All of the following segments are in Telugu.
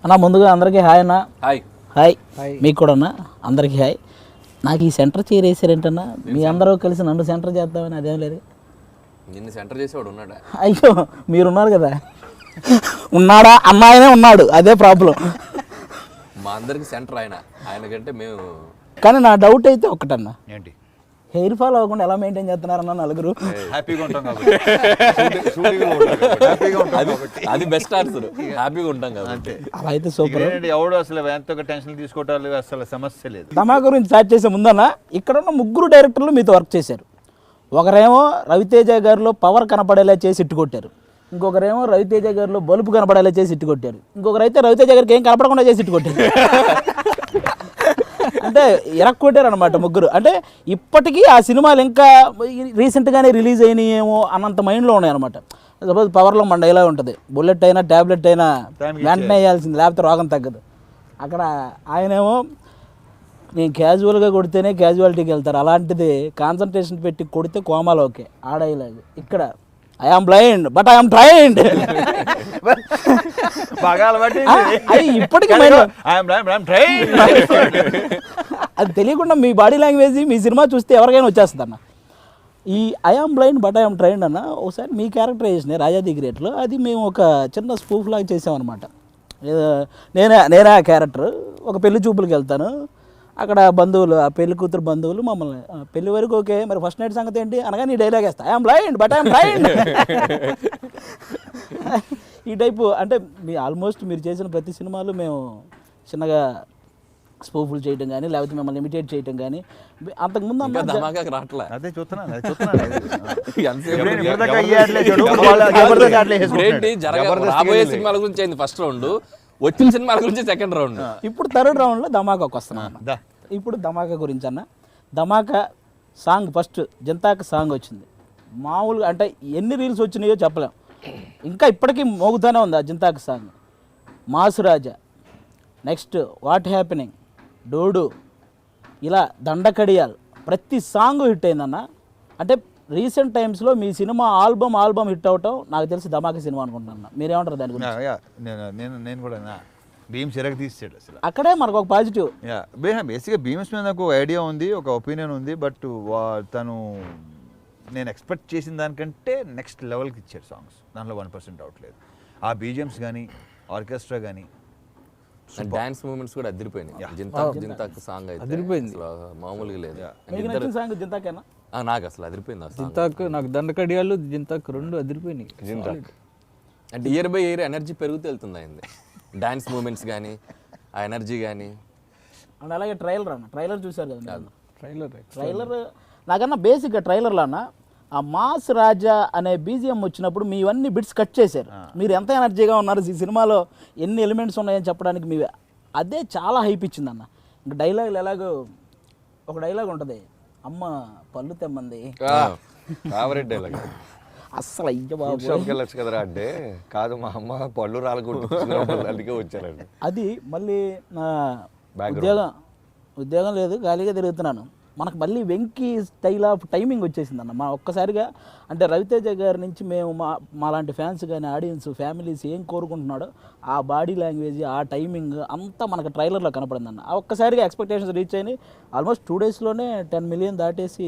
అన్న ముందుగా అందరికీ హాయ్ అన్న. హాయ్ హాయ్ మీకు కూడా అన్న, అందరికీ హాయ్. నాకు ఈ సెంటర్ చైర్ వేసారేంటన్నా? మీ అందరూ కలిసి నన్ను సెంటర్ చేద్దామని అదేం లేదు. నిన్ను సెంటర్ చేసేవాడు ఉన్నాడా? అయ్యో మీరున్నారు కదా. ఉన్నాడా? అమ్మాయినే ఉన్నాడు, అదే ప్రాబ్లం. మా అందరికి సెంటర్ ఆయనకంటే మేము. కానీ నా డౌట్ అయితే ఒక్కటన్నా, ఏంటి హెయిర్ ఫాల్ అవ్వకుండా ఎలా మెయింటైన్ చేస్తున్నారన్న నలుగురు? హ్యాపీగా ఉంటాం అది బెస్ట్ ఆన్సర్, హ్యాపీగా ఉంటాం కాబట్టి. అలా అయితే సూపర్. ఎవడు అసలు ఎంతో టెన్షన్ తీసుకోవటాలు అసలు సమస్య లేదు. ధమా గురించి స్టార్ట్ చేసే ముందన్న, ఇక్కడ ఉన్న ముగ్గురు డైరెక్టర్లు మీతో వర్క్ చేశారు. ఒకరేమో రవితేజ గారిలో పవర్ కనపడేలా చేసి ఇట్టు కొట్టారు, ఇంకొకరేమో రవితేజ గారిలో బలుపు కనపడేలా చేసి ఇట్టు కొట్టారు, ఇంకొకరైతే రవితేజ గారికి ఏం కనపడకుండా చేసి ఇట్టు కొట్టారు. అంటే ఇరక్కొట్టారు అనమాట ముగ్గురు. అంటే ఇప్పటికీ ఆ సినిమాలు ఇంకా రీసెంట్గానే రిలీజ్ అయినాయేమో అన్నంత మైండ్లో ఉన్నాయి అనమాట. సపోజ్ పవర్లో మన డైలాగ్ ఉంటుంది, బుల్లెట్ అయినా ట్యాబ్లెట్ అయినా వెంటనే వేయాల్సింది, లేకపోతే రోగం తగ్గదు. అక్కడ ఆయనేమో నేను క్యాజువల్గా కొడితేనే క్యాజువాలిటీకి వెళ్తారు, అలాంటిది కాన్సన్ట్రేషన్ పెట్టి కొడితే కోమాలో ఓకే ఆ డైలాగ్. ఇక్కడ I am blind but I am trained. అది ఇప్పటికీ అది తెలియకుండా మీ బాడీ లాంగ్వేజ్ మీ సినిమా చూస్తే ఎవరికైనా వచ్చేస్తుంది అన్న. ఈ I am blind but I am trained అన్న ఒకసారి మీ క్యారెక్టరైజేషన్ రాజా ది గ్రేట్లో అది మేము ఒక చిన్న స్పూఫ్ లాగా చేసామన్నమాట. నేనే ఆ క్యారెక్టర్. ఒక పెళ్లి చూపులకు వెళ్తాను, అక్కడ బంధువులు, ఆ పెళ్లి కూతురు బంధువులు మమ్మల్ని పెళ్లి వరకు ఓకే, మరి ఫస్ట్ నైట్ సంగతి ఏంటి అనగా నీ డైలాగ్ వేస్తా, I'm blind but I'm blind. ఈ టైపు అంటే మీ ఆల్మోస్ట్ మీరు చేసిన ప్రతి సినిమాలు మేము చిన్నగా స్పూఫులు చేయటం కానీ లేకపోతే మిమ్మల్ని ఇమిటేట్ చేయటం కానీ అంతకుముందు రాబోయే సినిమాల గురించి అయింది ఫస్ట్ రౌండ్, వచ్చిన సినిమాల గురించి సెకండ్ రౌండ్, ఇప్పుడు థర్డ్ రౌండ్లో ధమాకాకు వస్తున్నాం. ఇప్పుడు ధమాకా గురించి అన్న, ధమాకా సాంగ్ ఫస్ట్ జంతాక సాంగ్ వచ్చింది. మామూలుగా అంటే ఎన్ని రీల్స్ వచ్చినాయో చెప్పలేం, ఇంకా ఇప్పటికీ మోగుతూనే ఉంది ఆ జంతాక song. Mass Raja, next what happening, డోడు, ఇలా దండకడియాల్, ప్రతి సాంగ్ హిట్ అయిందన్న. అంటే రీసెంట్ టైమ్స్లో మీ సినిమా ఆల్బమ్ హిట్ అవటం నాకు తెలిసి ధమాకా సినిమా అనుకుంటున్నా. మీరేమంటారు దాని గురించి? నేను కూడా భీమ్స్ ఎరగ తీసాడు అసలు, అక్కడే మనకు ఒక పాజిటివ్. బేసిక్గా భీమ్స్ మీద నాకు ఐడియా ఉంది, ఒక ఒపీనియన్ ఉంది, బట్ తను నేను ఎక్స్పెక్ట్ చేసిన దానికంటే నెక్స్ట్ లెవెల్కి ఇచ్చాడు సాంగ్స్, దాంట్లో 1% డౌట్ లేదు. ఆ బీజిఎమ్స్ కానీ ఆర్కెస్ట్రా కానీ డాన్స్ మూమెంట్స్ కూడా అదిరిపోయినాయి. జింతాక్ సాంగ్ అయితే అదిరిపోయింది, మామూలుగా లేదు. నాకు అసలు అదిరిపోయింది జింతాక్, నాకు దండకడియాలు జింతాక్ రెండు అదిరిపోయినాయి. జింతాక్ అంటే ఇయర్ బై ఇయర్ ఎనర్జీ పెరుగుతూ వెళ్తుంది అయింది, డాన్స్ మూమెంట్స్ కానీ ఆ ఎనర్జీ కానీ. అండ్ అలాగే ట్రైలర్ చూసారు కదా, ట్రైలర్ నాకన్నా బేసిక్గా ట్రైలర్లో అన్న ఆ మాస్ రాజా అనే బీజిఎం వచ్చినప్పుడు మీ ఇవన్నీ బిట్స్ కట్ చేశారు. మీరు ఎంత ఎనర్జీగా ఉన్నారు, ఈ సినిమాలో ఎన్ని ఎలిమెంట్స్ ఉన్నాయని చెప్పడానికి మీ అదే చాలా హైప్ ఇచ్చిందన్న. ఇంకా డైలాగులు ఎలాగో ఒక డైలాగ్ ఉంటుంది, అమ్మ పళ్ళు తెమ్మంది, అస్సలు అయ్య బాబు వెళ్ళచ్చు కదరా అంటే కాదు మా అమ్మ పళ్ళు రాలగొట్టు వచ్చారండి. అది మళ్ళీ నా ఉద్యోగం లేదు, ఖాళీగా తిరుగుతున్నాను, మనకు మళ్ళీ వెంకీ స్టైల్ ఆఫ్ టైమింగ్ వచ్చేసిందన్న. మా ఒక్కసారిగా అంటే రవితేజ గారి నుంచి మేము మా లాంటి ఫ్యాన్స్ కానీ ఆడియన్స్ ఫ్యామిలీస్ ఏం కోరుకుంటున్నాడో ఆ బాడీ లాంగ్వేజ్ ఆ టైమింగ్ అంతా మనకు ట్రైలర్లో కనపడిందన్న. ఆ ఒక్కసారిగా ఎక్స్పెక్టేషన్స్ రీచ్ అయినాయి. ఆల్మోస్ట్ 2 daysలోనే 10 million దాటేసి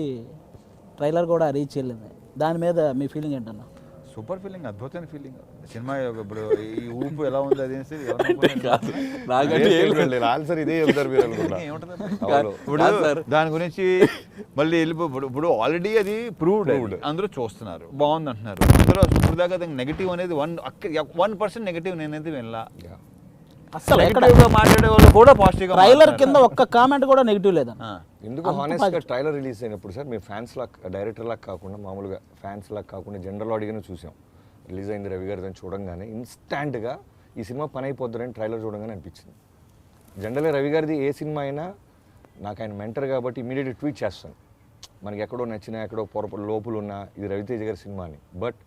ట్రైలర్ కూడా రీచ్ వెళ్ళింది. దాని మీద మీ ఫీలింగ్ ఏంటన్నా? సూపర్ ఫీలింగ్, అద్భుతమైన ఫీలింగ్. సినిమా ఇప్పుడు ఈ ఊపు ఎలా ఉంది అది ఆన్సర్ ఇదే చెప్తారు మీరు ఇప్పుడు దాని గురించి మళ్ళీ ఇప్పుడు ఆల్రెడీ అది ప్రూవ్డ్, అందరూ చూస్తున్నారు, బాగుంది అంటున్నారు. అందరూ ఇప్పుడు దాకా నెగిటివ్ అనేది 1% నెగిటివ్ నేనైతే వినలా. అసలు మాట్లాడే వాళ్ళు కూడా పాజిటివ్. ట్రైలర్ కింద ఒక్క కామెంట్ కూడా నెగిటివ్ లేదా? ఎందుకు హానెస్ట్గా ట్రైలర్ రిలీజ్ అయినప్పుడు సార్ మేము ఫ్యాన్స్ లాగా డైరెక్టర్ లాగా కాకుండా మామూలుగా ఫ్యాన్స్ లాగా కాకుండా జనరల్ ఆడియన్స్ చూసాం. రిలీజ్ అయింది రవి గారి దాన్ని చూడంగానే ఇన్స్టాంట్గా ఈ సినిమా పని అయిపోద్దని ట్రైలర్ చూడంగానే అనిపించింది. జనరల్గా రవి గారిది ఏ సినిమా అయినా నాకు ఆయన మెంటర్ కాబట్టి ఇమీడియట్గా ట్వీట్ చేస్తాను, మనకి ఎక్కడో నచ్చినా ఎక్కడో లోపులు ఉన్నా ఇది రవితేజ గారి సినిమా అని. బట్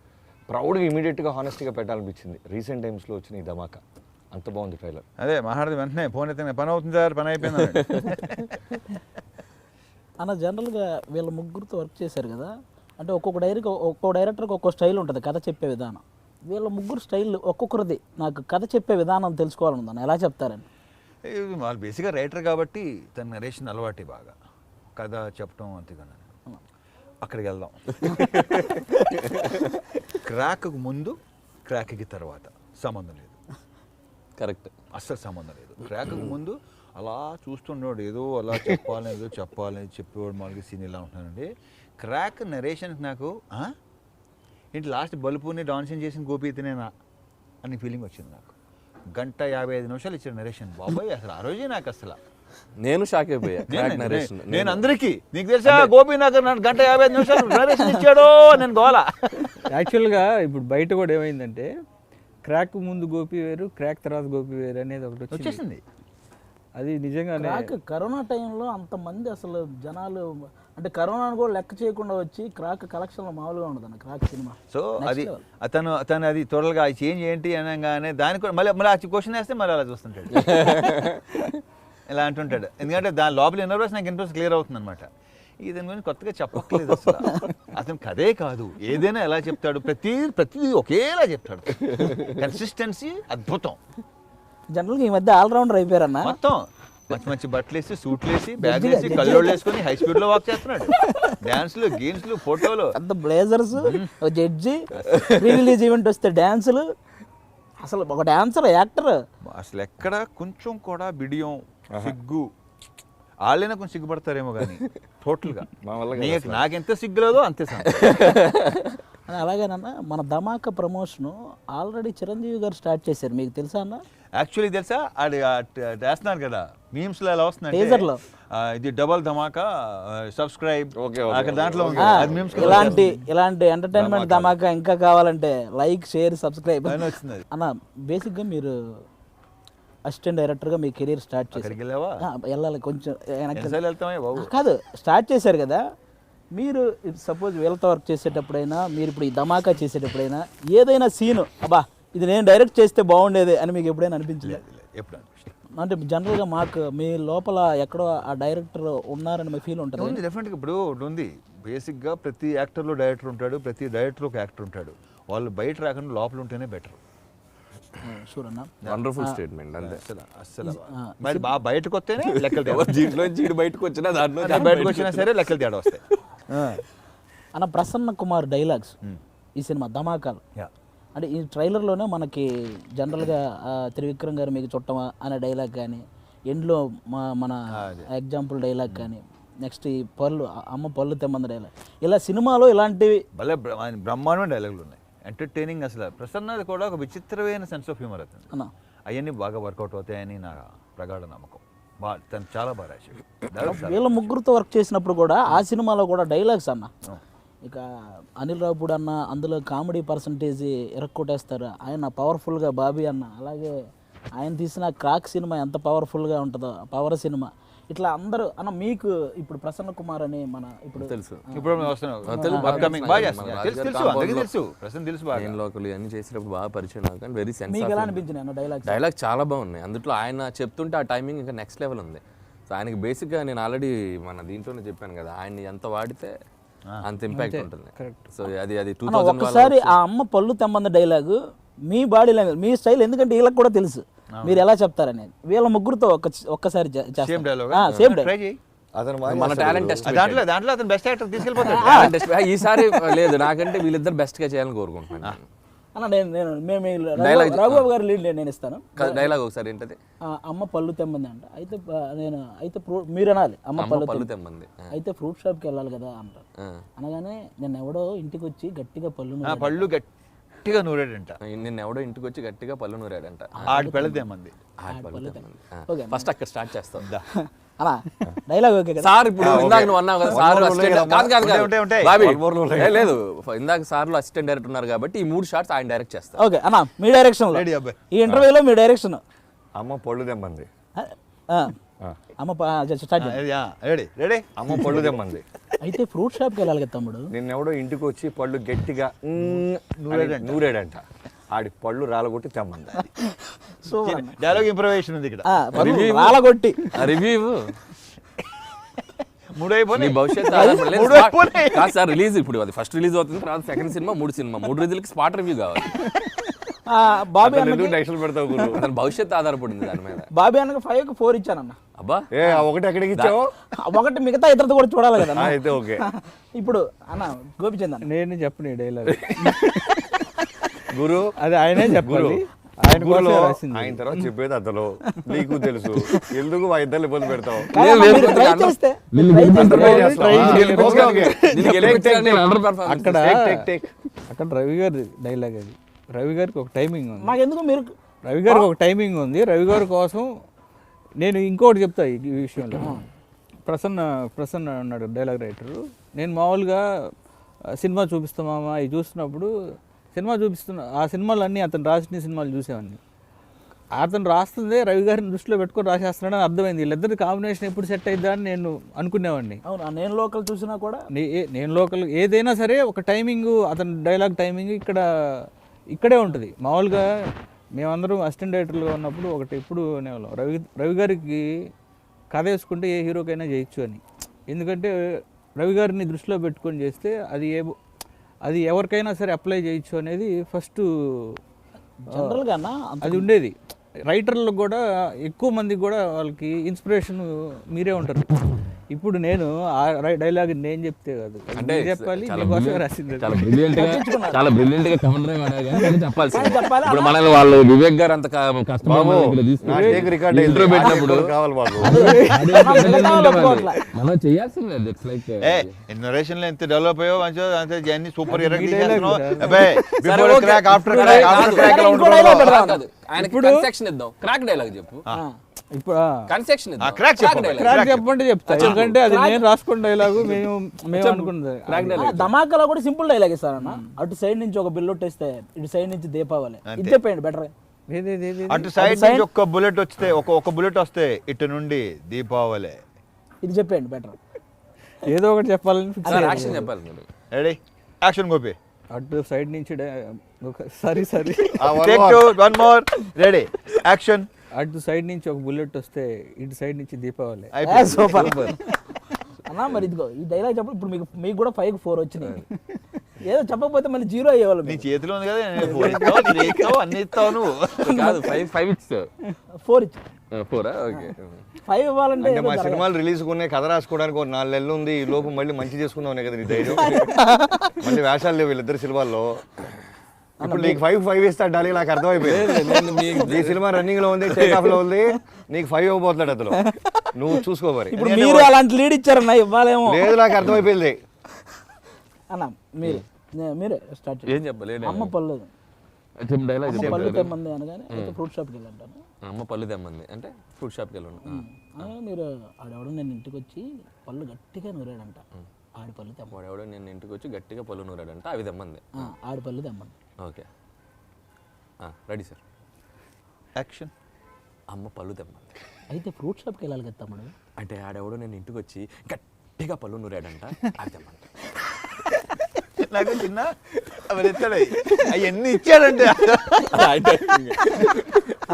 ప్రౌడ్గా ఇమీడియట్గా హానెస్ట్గా పెట్టాలనిపించింది రీసెంట్ టైమ్స్లో వచ్చిన ఈ ధమాకా. అంత బాగుంది ట్రైలర్. అదే మాట్లాడితే వెంటనే ఫోన్ అయితే పని అవుతుంది సార్, పని అయిపోయింది అన్న. జనరల్గా వీళ్ళ ముగ్గురితో వర్క్ చేశారు కదా, అంటే ఒక్కొక్క డైరెక్టర్కి ఒక్కో స్టైల్ ఉంటుంది కథ చెప్పే విధానం. వీళ్ళ ముగ్గురు స్టైల్ ఒక్కొక్కరిది నాకు కథ చెప్పే విధానం తెలుసుకోవాలనుందన్న, ఎలా చెప్తారని. వాళ్ళు బేసిక్గా రైటర్ కాబట్టి తన నరేషన్ అలవాటి బాగా కథ చెప్పడం అంతేగా. అక్కడికి వెళ్దాం. క్రాక్కు ముందు క్రాక్కి తర్వాత సంబంధం లేదు. కరెక్ట్, అస్సలు సంబంధం లేదు. క్రాక్కు ముందు అలా చూస్తున్నాడు, ఏదో అలా చెప్పాలని చెప్పేవాడు మామూలుగా సీన్ ఇలా ఉంటున్నానండి. క్రాక్ నరేషన్కి నాకు ఏంటి లాస్ట్ బల్బుని డాన్సింగ్ చేసిన గోపి ఇతనేనా అని ఫీలింగ్ వచ్చింది నాకు. 1:55 ఇచ్చాడు నరేషన్. బాబాయ్ అసలు ఆ రోజే నాకు అసలు నేను షాక్ అయిపోయా. నేను అందరికీ నీకు తెలుసా గోపి నాకు 1:55 నరేషన్ ఇచ్చాడో నేను గోలా. యాక్చువల్గా ఇప్పుడు బయట కూడా ఏమైందంటే క్రాక్ ముందు గోపి వేరు, క్రాక్ తర్వాత గోపి వేరు అనేది ఒకటి వచ్చేసింది. అది నిజంగానే క్రాక్ కరోనా టైంలో అంతమంది అసలు జనాలు, అంటే కరోనాను కూడా లెక్క చేయకుండా వచ్చి క్రాక్ కలెక్షన్లో మామూలుగా ఉండదు క్రాక్ సినిమా. సో అది అతను అది త్వరగా చేంజ్ ఏంటి అనగానే దానికి కూడా మళ్ళీ ఆ క్వశ్చన్ వేస్తే మళ్ళీ అలా చూస్తుంటాడు, ఇలా అంటుంటాడు. ఎందుకంటే దాని లోపల ఇన్నర్వెస్ నాకు ఇంట్రెస్ట్ క్లియర్ అవుతుంది అనమాట. దాని గురించి కొత్తగా చెప్పట్లేదు అసలు. అతను కథే కాదు, ఏదైనా ఎలా చెప్తాడు, ప్రతిదీ ఒకేలా చెప్తాడు. కన్సిస్టెన్సీ అద్భుతం. జనరల్గా ఈ మధ్య ఆల్రౌండర్ అయిపోయారన్న. మొత్తం మంచి మంచి బట్టలు వేసి, సూట్లు వేసి, బ్యాగ్ వేసి, కళ్ళోళ్ళు వేసుకొని హై స్పీడ్ లో వాక్ చేస్తున్నాడు. డాన్స్లు, గేమ్స్లు, ఫోటోలు, పెద్ద బ్లేజర్స్, జడ్జి, రిలీజ్ ఈవెంట్ వస్తే డాన్సులు. అసలు ఒక డాన్సర్, యాక్టర్. అసలు ఎక్కడ కొంచెం కూడా బిడియం, సిగ్గు, వాళ్ళైనా కొంచెం సిగ్గుపడతారేమో కానీ టోటల్గా నాకెంత సిగ్గులేదో అంతే సార్. అలాగేనన్న మన ధమాకా ప్రమోషను ఆల్రెడీ చిరంజీవి గారు స్టార్ట్ చేశారు, మీకు తెలుసా అన్న? యాక్చువల్లీ తెలుసా, అది వేస్తున్నారు కదా మీమ్స్లో ఎలా వస్తుంది టీజర్లో, ఇది డబల్ ధమాకా సబ్స్క్రైబ్ దాంట్లో ఉంది. ఇలాంటి ఎంటర్టైన్మెంట్ ధమాకా ఇంకా కావాలంటే లైక్, షేర్, సబ్స్క్రైబ్ అని వచ్చింది. అన్న బేసిక్గా మీరు అసిస్టెంట్ డైరెక్టర్గా మీ కెరీర్ స్టార్ట్ చేశారు. వెళ్ళాలి కొంచెం కాదు, స్టార్ట్ చేశారు కదా మీరు. సపోజ్ వీళ్ళతో వర్క్ చేసేటప్పుడైనా, మీరు ఇప్పుడు ఈ ధమాకా చేసేటప్పుడైనా ఏదైనా సీను అబ్బా ఇది నేను డైరెక్ట్ చేస్తే బాగుండేది అని మీకు ఎప్పుడైనా అనిపించలేదు? అంటే జనరల్గా మాకు మీ లోపల ఎక్కడో ఆ డైరెక్టర్ ఉన్నారని మీ ఫీల్ ఉంటుంది. డెఫినెట్గా ఇప్పుడు ఉంది. బేసిక్గా ప్రతి యాక్టర్లో డైరెక్టర్ ఉంటాడు, ప్రతి డైరెక్టర్ ఒక యాక్టర్ ఉంటాడు. వాళ్ళు బయట రాకుండా లోపల ఉంటేనే బెటర్. షూర్ అన్న, వండర్ఫుల్ స్టేట్మెంట్. అంతే అసలు మరి బాగా బయటకు వస్తేనే లెక్కలు దీంట్లో బయటకు వచ్చినా దాంట్లో బయటకు వచ్చినా సరే లెక్కలు తేడా వస్తాయి. అన్న ప్రసన్న కుమార్ డైలాగ్స్ ఈ సినిమా ధమాకాలు, అంటే ఈ ట్రైలర్లోనే మనకి జనరల్గా త్రివిక్రమ్ గారు మీకు చుట్టమా అనే డైలాగ్ కానీ, ఎండ్లో మన ఎగ్జాంపుల్ డైలాగ్ కానీ, నెక్స్ట్ ఈ అమ్మ పళ్ళు తెమ్మంది డైలాగ్, ఇలా సినిమాలో ఇలాంటివి భలే బ్రహ్మాండమైన డైలాగులు ఉన్నాయి. ఎంటర్టైనింగ్. అసలు ప్రసన్నది కూడా ఒక విచిత్రమైన సెన్స్ ఆఫ్ హ్యూమర్ అవుతుంది. అవన్నీ బాగా వర్కౌట్ అవుతాయని నా ప్రగాఢ నమ్మకం. తను చాలా బాగా రాశాడు. వీళ్ళ ముగ్గురుతో వర్క్ చేసినప్పుడు కూడా ఆ సినిమాలో కూడా డైలాగ్స్ అన్న, ఇక అనిల్ రావుపూడి అన్న అందులో కామెడీ పర్సంటేజ్ ఎరక్కొట్టేస్తారు ఆయన పవర్ఫుల్గా. బాబీ అన్న అలాగే ఆయన తీసిన క్రాక్ సినిమా ఎంత పవర్ఫుల్గా ఉంటుందో, పవర్ సినిమా. ఇట్లా అందరూ అన్న మీకు ఇప్పుడు ప్రసన్న కుమార్ అని మన ఇప్పుడు తెలుసు, ఇప్పుడు అన్ని చేసినప్పుడు బాగా పరిచయం నాకు. Very sense. మీకు ఎలా అనిపించింది అన్న డైలాగ్స్? డైలాగ్ చాలా బాగున్నాయి. అందులో ఆయన చెప్తుంటే ఆ టైమింగ్ ఇంకా నెక్స్ట్ లెవెల్ ఉంది. సో ఆయనకి బేసిక్గా నేను ఆల్రెడీ మన దీంట్లోనే చెప్పాను కదా, ఆయన్ని ఎంత వాడితే అంత ఇంపాక్ట్ ఉంటుంది. సో అది ఒక్కసారి ఆ అమ్మ పళ్ళు తెమ్మంది డైలాగు మీ బాడీ లాంగ్వేజ్, మీ స్టైల్, ఎందుకంటే వీళ్ళకి కూడా తెలుసు మీరు ఎలా చెప్తారనేది. వీళ్ళ ముగ్గురుతో ఒక్కసారి సేమ్ డైలాగ్. మన టాలెంట్ టెస్ట్ దాంట్లో అతను బెస్ట్ యాక్టర్ తీసుకెళ్ళిపోతాడు. ఈసారి లేదు, నాకంటే వీళ్ళిద్దరు బెస్ట్ గా చేయాలని కోరుకుంటున్నాను. అన్న నేను రాఘబాబు గారి లీడ్ నేను ఇస్తాను. డైలాగ్ ఒకసారి ఏంటది? అమ్మ పళ్ళు తెమ్మంది అంట. అయితే మీరు అనాలి అమ్మ పళ్ళు తెమ్మంది, అయితే ఫ్రూట్ షాప్కి వెళ్ళాలి కదా అంటారు. అనగానే నేను ఎవడో ఇంటికి వచ్చి గట్టిగా పళ్ళు గట్టిగా నూరాడంట. నిన్న ఎవడో ఇంటికి వచ్చి గట్టిగా పళ్ళు నూరాడంట. ఆడి పళ్ళు తెమ్మంది. ఫస్ట్ అక్కడ స్టార్ట్ చేస్తాం అలా డైలాగ్. ఓకే సార్, ఇప్పుడు ఇందాక నువ్వు అన్నావు కదా సార్ లేదు, ఇందాక సార్లు అసిస్టెంట్ డైరెక్టర్ ఉన్నారు కాబట్టి ఈ 3 షాట్స్ ఆయన డైరెక్ట్ చేస్తారు. ఓకే అన్న, మీ డైరెక్షన్ ఈ ఇంటర్వ్యూలో మీ డైరెక్షన్. అమ్మ పళ్ళు తెమ్మంది. అమ్మ అమ్మ పళ్ళు తెమ్మంది. అయితే ఫ్రూట్ షాప్కి వెళ్ళాలి కదా తమ్ముడు. నిన్నెవడో ఇంటికి వచ్చి పళ్ళు గట్టిగా నూరాడంట. ఆడి పళ్ళు రాలగొట్టి తెమ్మంది. డైలాగ్ ఇంప్రూవేషన్ ఉంది ఇక్కడ. రాలగొట్టి రివ్యూ మూడు అయిపోయినాయి. నీ భవిష్యత్తు ఆధారపడలేదు. మూడు అయిపోయినాయి. కాదు సార్, రిలీజ్ ఇప్పుడు అది ఫస్ట్ రిలీజ్ అవుతుంది, తర్వాత సెకండ్ సినిమా, మూడు రిలీజ్కి స్పాట్ రివ్యూ కావాలి. బాబీ అన్నకి టెన్షన్ పెడతావు గురు. అతని భవిష్యత్తు ఆధారపడింది దాని మీద. బాబీ అన్నకి 5కి 4 ఇచ్చానన్న. అబ్బా ఒకటి ఎక్కడికి ఇచ్చావు? ఒకటి మిగతా ఇతరులతో కూడా చూడాలి కదా అయితే ఓకే. ఇప్పుడు అన్న గోపిచంద్ అన్న నేను చెప్పను ఈ డైలాగ్, గురు అది ఆయనే చెప్పాలి. ఆయన గురులో కోసమే రాసింది. ఆయన తర్వాత చెప్పేది అతను నీకు తెలుసు, ఎందుకు మా ఇద్దరు ఇబ్బంది పెడతావు? కాదన్న, మీరు try చేస్తే అక్కడ అక్కడ రవి గారి డైలాగ్ అది. రవి గారికి ఒక టైమింగ్ ఉంది. మాకెందుకు మీరు రవి గారికి ఒక టైమింగ్ ఉంది. రవి గారి కోసం నేను ఇంకోటి చెప్తా ఈ విషయంలో. ప్రసన్న ఉన్నాడు డైలాగ్ రైటరు. నేను మామూలుగా సినిమా చూపిస్తామా అవి చూస్తున్నప్పుడు ఆ సినిమాలన్నీ అతను రాసిన సినిమాలు చూసేవాడిని. అతను రాస్తుందే రవి గారిని దృష్టిలో పెట్టుకొని రాసేస్తున్నాడని అర్థమైంది. వీళ్ళిద్దరి కాంబినేషన్ ఎప్పుడు సెట్ అయిద్దా అని నేను అనుకునేవాడిని. అవును, నేను లోకల్ చూసినా కూడా నేను లోకల్ ఏదైనా సరే ఒక టైమింగ్, అతని డైలాగ్ టైమింగ్ ఇక్కడే ఉంటుంది. మామూలుగా మేమందరం అసిస్టెంట్ డైరెక్టర్లుగా ఉన్నప్పుడు ఒకటి ఎప్పుడు అనేవాళ్ళం, రవి గారికి కథ వేసుకుంటే ఏ హీరోకైనా చేయొచ్చు అని. ఎందుకంటే రవి గారిని దృష్టిలో పెట్టుకొని చేస్తే అది ఎవరికైనా సరే అప్లై చేయొచ్చు అనేది ఫస్ట్ జనరల్గా అన్న అది ఉండేది. రైటర్లకు కూడా ఎక్కువ మందికి కూడా వాళ్ళకి ఇన్స్పిరేషన్ మీరే ఉంటారు. ఇప్పుడు నేను ఆ డైలాగ్ నేను చెప్తే కాదు, అంటే చెప్పాలి, మీకోసమే రాసింది. చాలా బ్రిలియంట్ గా కమన్ రేవ్ అడగా కానీ చెప్పాల్సింది. ఇప్పుడు మనల్ని వాళ్ళు వివేక్ గారు అంత కష్టపడి ఇంట్రో పెట్టినప్పుడు కావాలి బాబు. మనం చేయాల్సిందే. ఇట్స్ లైక్ నరేషన్ లో ఎంత డెవలప్ అయ్యో మంచిగా అంతే అన్ని సూపర్ హీరో ఆయనకి కన్సెక్షన్ ఇద్దాం. క్రాక్ డైలాగ్ చెప్పు. ఇప్పుడు కన్సెక్షన్ ఇద్దాం. క్రాక్ క్రాక్ చెప్పంటే చెప్తా, ఎందుకంటే అది నేను రాసుకున్న డైలాగు మేము అనుకున్నది. ధమాకాలో కూడా సింపుల్ డైలాగ్ ఇస్తారన్న. అటు సైడ్ నుంచి ఒక బిల్ వేస్తే ఇటు సైడ్ నుంచి దీపావళి, ఇది చెప్పండి బెటర్. అటు సైడ్ నుంచి ఒక బుల్లెట్ వస్తే ఒక బుల్లెట్ వస్తే ఇటు నుండి దీపావళి, ఇది చెప్పండి బెటర్. ఏదో ఒకటి చెప్పాలని ఫిక్స్ సార్ యాక్షన్ చెప్పాలి మీరు. Ready action Gopi. అటు సైడ్ నుంచి సరే టేక్ 2 1 మోర్ రెడీ యాక్షన్. అటు సైడ్ నుంచి ఒక బుల్లెట్ వస్తే ఇటు సైడ్ నుంచి దీపావళి. సూపర్ అన్న. మరి ఇదిగో ఈ డైలాగ్ చెప్పు. ఇప్పుడు మీకు కూడా 5కి 4 వచ్చినాయి. ఏదో చెప్పకపోతే మళ్ళీ 0 అయ్యేవాళ్ళు. నీ చేతిలో ఉంది కదా, అన్ని ఇస్తావు నువ్వు. కాదు 5 ఇచ్చావు. 4 ఇచ్చి 4 ఓకే. 5 ఇవ్వాలంటే అంటే మా సినిమాలు రిలీజ్ కొనే కథ రాసుకోవడానికి ఒక 4 నెలలు ఉంది. ఈ లోపు మళ్ళీ మంచి చేసుకుందాం కదా నీ ధైర్యం. మళ్ళీ వేషాలు లేవు వీళ్ళిద్దరు సినిమాల్లో. ఇప్పుడు నీకు 5 ఇస్తా డాలి, నాకు అర్థమైపోయింది. ఈ సినిమా రన్నింగ్ లో ఉంది, టేక్ ఆఫ్ లో ఉంది, నీకు 5 ఇవ్వబోతున్నాడు అతను. నువ్వు చూసుకో మరి. ఇప్పుడు మీరు అలాంటి లీడ్ ఇచ్చారన్న, ఇవ్వాలేమో. లేదు నాకు అర్థమైపోయింది అన్న. మీరే స్టార్ట్ ఏం చెప్పాలి? అమ్మ పళ్ళు డైలాగ్ అమ్మ పళ్ళు తెమ్మంది అనగానే అయితే ఫ్రూట్ షాప్కి వెళ్ళంటాను. అమ్మ పళ్ళు తెమ్మంది అంటే ఫ్రూట్ షాప్కి వెళ్ళండి. మీరు ఆడెవడో నేను ఇంటికి వచ్చి పళ్ళు గట్టిగా నూరాడంట. ఆడి పళ్ళు తెమ్మ. ఎవడో నేను ఇంటికి వచ్చి గట్టిగా పళ్ళు నూరాడంట, అవి తెమ్మంది. ఆడి పళ్ళు తెమ్మంది. Okay ready sir. యాక్షన్. అమ్మ పళ్ళు తెమ్మంది. అయితే ఫ్రూట్ షాప్కి వెళ్ళాలి కదా తమ్ముడు. అంటే ఆడెవడో నేను ఇంటికి వచ్చి గట్టిగా పళ్ళు నూరాడంట, అవి తెమ్మంది. నాకు చిన్న అవన్నీ ఇచ్చాడు, అవన్నీ ఇచ్చాడంటే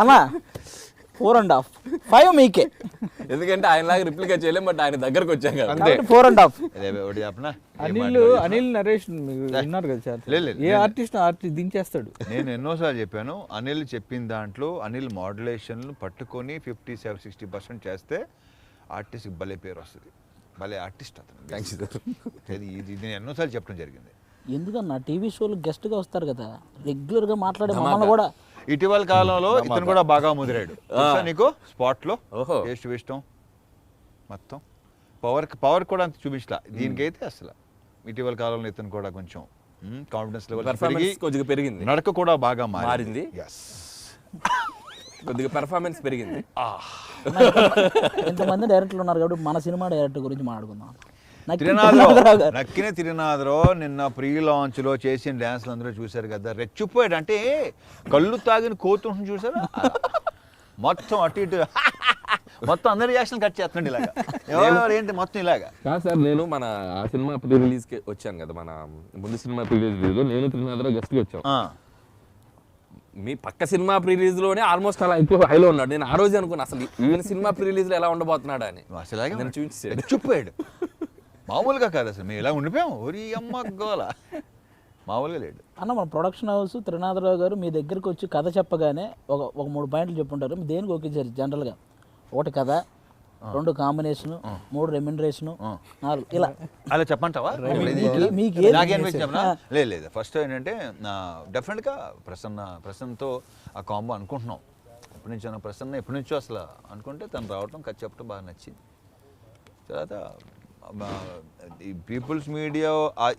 అన్నా 4.5 5 మీకే. ఎందుకంటే ఆయనలాగా రిప్లికా చేయలేం, బట్ ఆయన దగ్గరకు వచ్చాం కదా. 4.5. అనిల్ నరేష్ విన్నారు కదా సార్. ఏ ఆర్టిస్ట్ దించేస్తాడు. నేను ఎన్నోసార్లు చెప్పాను, అనిల్ చెప్పిన దాంట్లో అనిల్ మోడ్యులేషన్లు పట్టుకొని 50-60% చేస్తే ఆర్టిస్ట్కి భలే పేరు వస్తుంది. భలే ఆర్టిస్ట్ అతను. Thanks sir. ఇది నేను ఎన్నోసార్లు చెప్పడం జరిగింది. ఎందుకన్నా టీవీ షోలు గెస్ట్గా వస్తారు కదా, రెగ్యులర్గా మాట్లాడే మమ్మల్ని కూడా. ఇటీవల కాలంలో ఇతను కూడా బాగా ముదిరాడు నీకు స్పాట్లో. టేస్ట్ ఇష్టం మొత్తం పవర్ కూడా అంత చూపించలా. దీనికైతే అసలు ఇటీవల కాలంలో ఇతను కూడా కొంచెం కాన్ఫిడెన్స్ లెవెల్ కొద్దిగా పెరిగింది, నడక కూడా బాగా మారింది. కొద్దిగా పెర్ఫార్మెన్స్ పెరిగింది. ఎంతమంది డైరెక్టర్లు ఉన్నారు కాబట్టి మన సినిమా డైరెక్టర్ గురించి మాట్లాడుకుందాం. నక్కిన తిరునాథరో నిన్న ప్రీ లాంచ్ లో చేసిన డాన్స్లు అందరూ చూశారు కదా, రెచ్చిపోయాడు. అంటే కళ్ళు తాగిన కోతుంటుంది చూసారు, మొత్తం అటు ఇటు మొత్తం అందరి రియాక్షన్ కట్ చేస్తున్నాడు ఇలాగా. ఎవరు ఏంటి మొత్తం ఇలాగా కాదు సార్. నేను మన ఆ సినిమా ప్రీ రిలీజ్ కి వచ్చాను కదా, మన ముందు సినిమా ప్రీ రిలీజ్ లో నేను తిరునాథరో గెస్ట్ కి వచ్చాను. మీ పక్క సినిమా ప్రీ రిలీజ్ లోనే ఆల్మోస్ట్ అలా ఎక్కువ హైలో ఉన్నాడు. నేను ఆ రోజు అనుకున్నా అసలు ఈవెన్ సినిమా ప్రీ రిలీజ్ లో ఎలా ఉండబోతున్నాడు అని. అసలు చూపించాడు. రెచ్చిపోయాడు. మామూలుగా కాదు అసలు మేము ఇలా ఉండిపోయాం ఒరి అమ్మ గోల మామూలుగా లేడు. అన్న మన ప్రొడక్షన్ హౌస్ త్రినాథరావు గారు మీ దగ్గరికి వచ్చి కథ చెప్పగానే ఒక 3 పాయింట్లు చెప్పుంటారు. మీ దేనికి ఒకేసారి జనరల్గా 1 కథ, 2 కాంబినేషను, 3 రెమ్యునరేషను, 4 ఇలా అలా చెప్పంటావా? మీకు ఏది నాకేమనిపించింది లేదు ఫస్ట్ ఏంటంటే డెఫినెట్గా ప్రసన్నతో ఆ కాంబో అనుకుంటున్నాం. ఎప్పటి నుంచో ప్రసన్న ఎప్పటి నుంచో అసలు అనుకుంటే తను రావటం కథ చెప్పడం బాగా నచ్చింది. తర్వాత ఈ పీపుల్స్ మీడియా